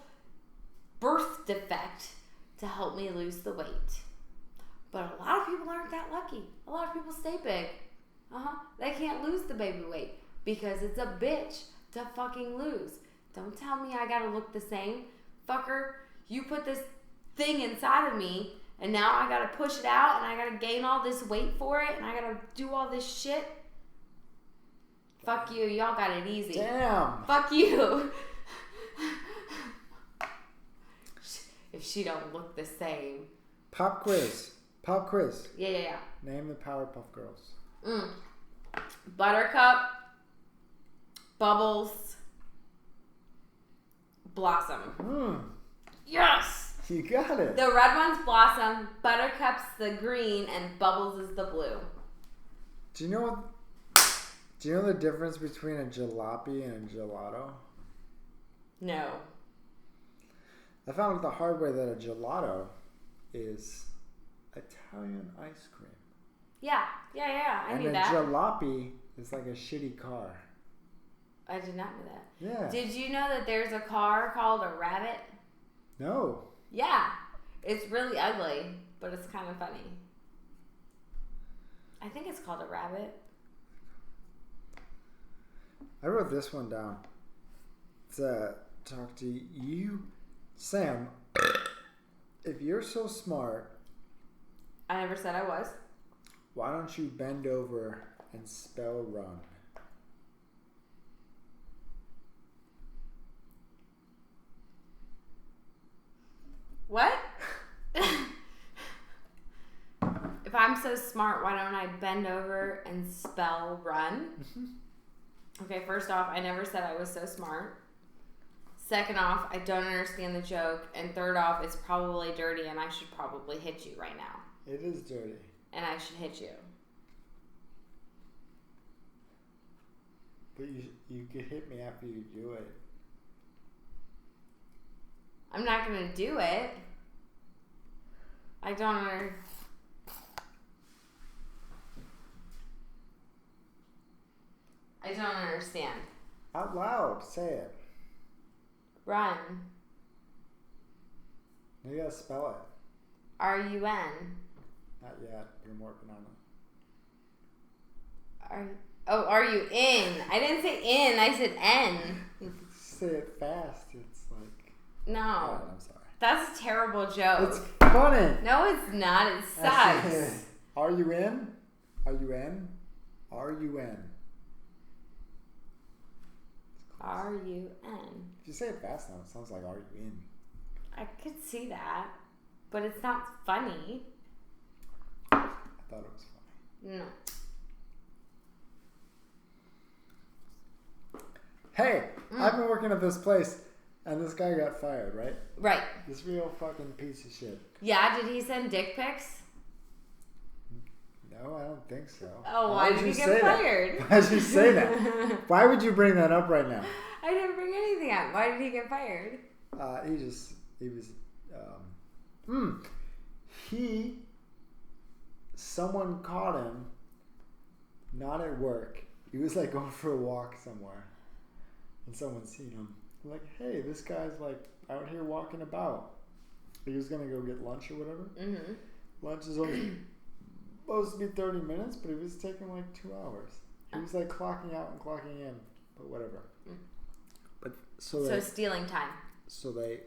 birth defect to help me lose the weight. But a lot of people aren't that lucky. A lot of people stay big. They can't lose the baby weight because it's a bitch to fucking lose. Don't tell me I gotta look the same. Fucker, you put this thing inside of me, and now I gotta push it out, and I gotta gain all this weight for it, and I gotta do all this shit. Fuck you. Y'all got it easy. Damn. Fuck you. If she don't look the same. Pop quiz. Pop quiz. Yeah. Name the Powerpuff Girls. Buttercup, Bubbles, Blossom. Yes! You got it. The red one's Blossom, Buttercup's the green, and Bubbles is the blue. Do you know the difference between a jalopy and a gelato? No. I found out the hard way that a gelato is Italian ice cream. Yeah. I knew that. And a jalopy is like a shitty car. I did not know that. Yeah. Did you know that there's a car called a rabbit? No. Yeah. It's really ugly, but it's kind of funny. I think it's called a rabbit. I wrote this one down to talk to you, Sam. If you're so smart, I never said I was. why don't you bend over and spell run? What? If I'm so smart, why don't I bend over and spell run? Okay, first off, I never said I was so smart. Second off, I don't understand the joke. And third off, it's probably dirty and I should probably hit you right now. It is dirty. And I should hit you. But you could hit me after you do it. I'm not going to do it. I don't understand. I don't understand. Out loud, say it. Run. You gotta spell it. R-U-N. Not yet. I'm working on it. Are you in? I didn't say in. I said N. Say it fast. It's like. No. Alright, I'm sorry. That's a terrible joke. It's funny. No, it's not. It sucks. Are you in? Are you in? Are you in? R-U-N. If you say it fast enough, it sounds like are you in? I could see that, but it's not funny. I thought it was funny. No. Hey, I've been working at this place, and this guy got fired, right? Right. This real fucking piece of shit. Yeah, did he send dick pics? No, I don't think so. Oh, why did he get fired? Why did you say that? Why would you bring that up right now? I didn't bring anything up. Why did he get fired? Someone caught him, not at work. He was like going for a walk somewhere, and someone seen him. Like, hey, this guy's like out here walking about. He was gonna go get lunch or whatever. Mm-hmm. Lunch is only supposed to be 30 minutes, but it was taking like 2 hours. He was like clocking out and clocking in, but whatever. But so stealing time. So they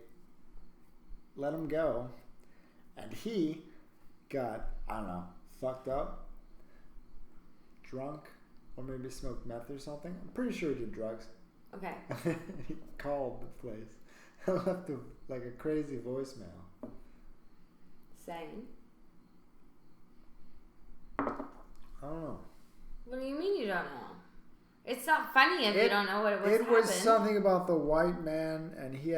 let him go, and he got, I don't know, fucked up, drunk, or maybe smoked meth or something. I'm pretty sure he did drugs. Okay. He called the place and left like a crazy voicemail. Saying? I don't know. What do you mean you don't know? It's not funny if you don't know what it was. It was something about the white man, and he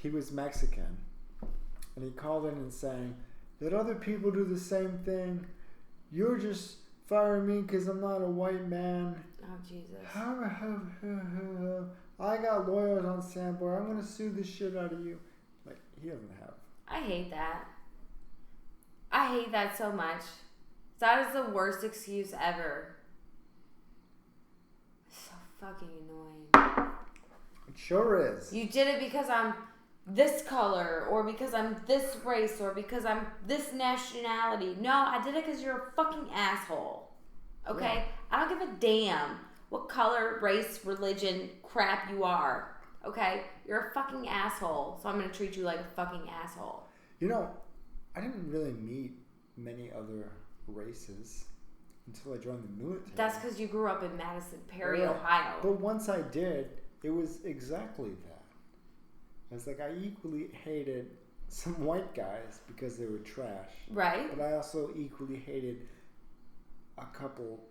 was Mexican, and he called in and saying that other people do the same thing. You're just firing me because I'm not a white man. Oh, Jesus. I got lawyers on Sandbar. I'm going to sue the shit out of you. Like, he doesn't have. I hate that. I hate that so much. That is the worst excuse ever. So fucking annoying. It sure is. You did it because I'm this color, or because I'm this race, or because I'm this nationality. No, I did it because you're a fucking asshole. Okay? Yeah. I don't give a damn what color, race, religion, crap you are. Okay? You're a fucking asshole, so I'm going to treat you like a fucking asshole. You know, I didn't really meet many other races until I joined the military. That's because you grew up in Madison, Perry, Ohio. But once I did, it was exactly that. It's like I equally hated some white guys because they were trash. Right. But I also equally hated a couple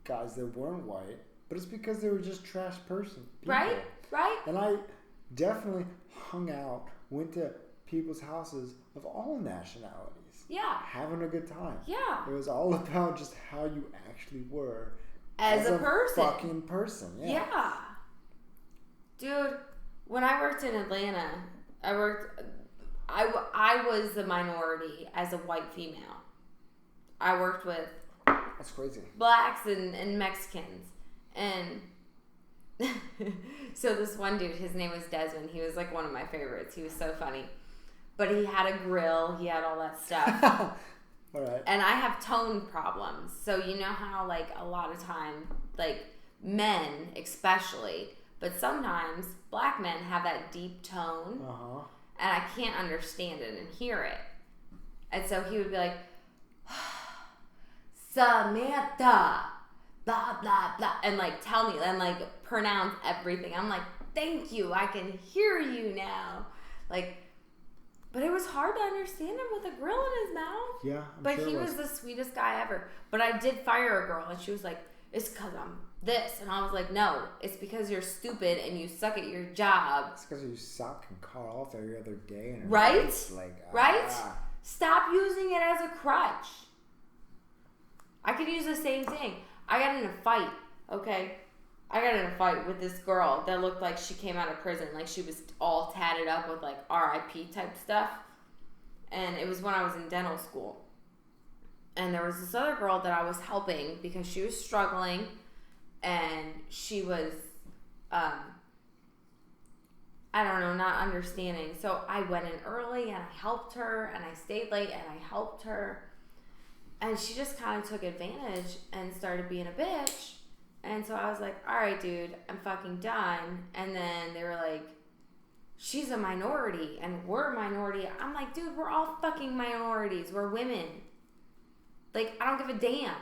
guys that weren't white. But it's because they were just trash people. Right. Right. And I definitely hung out, went to people's houses of all nationalities. Yeah. Having a good time. Yeah. It was all about just how you actually were. As a person. Fucking person. Yeah. Yeah. Dude, when I worked in Atlanta, I was the minority as a white female. I worked with that's crazy. Blacks and Mexicans. And so this one dude, his name was Desmond. He was like one of my favorites. He was so funny. but he had a grill. He had all that stuff. All right. And I have tone problems. So you know how, like, a lot of time, like, men especially, but sometimes black men have that deep tone. Uh-huh. And I can't understand it and hear it. And so he would be like, Samantha, blah, blah, blah. And, like, tell me, and, like, pronounce everything. I'm like, thank you. I can hear you now. Like, but it was hard to understand him with a grill in his mouth. Yeah, But he was the sweetest guy ever. But I did fire a girl, and she was like, it's because I'm this. And I was like, no, it's because you're stupid and you suck at your job. It's because you suck and call off every other day. And right? Like, right? Stop using it as a crutch. I could use the same thing. I got in a fight, okay? I got in a fight with this girl that looked like she came out of prison. Like, she was all tatted up with, like, RIP type stuff. And it was when I was in dental school. And there was this other girl that I was helping because she was struggling. And she was, I don't know, not understanding. So I went in early and I helped her. And I stayed late and I helped her. And she just kind of took advantage and started being a bitch. And so I was like, all right, dude, I'm fucking done. And then they were like, she's a minority and we're a minority. I'm like, dude, we're all fucking minorities. We're women. Like, I don't give a damn.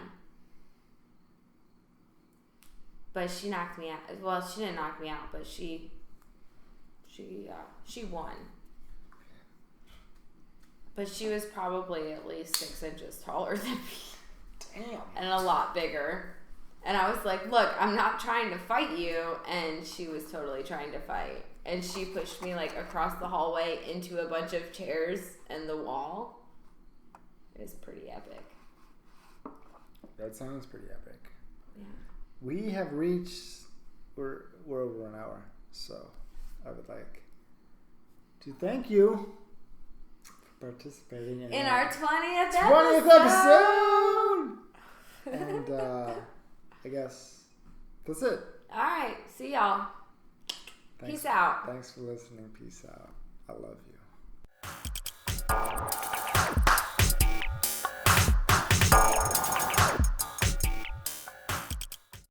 But she knocked me out. Well, she didn't knock me out, but she won. But she was probably at least 6 inches taller than me. Damn. And a lot bigger. And I was like, look, I'm not trying to fight you. And she was totally trying to fight. And she pushed me, like, across the hallway into a bunch of chairs and the wall. It was pretty epic. That sounds pretty epic. Yeah. We have reached, we're over an hour. So I would like to thank you for participating in our 20th episode. And I guess that's it. All right. See y'all. Thanks, Peace out. Thanks for listening. Peace out. I love you.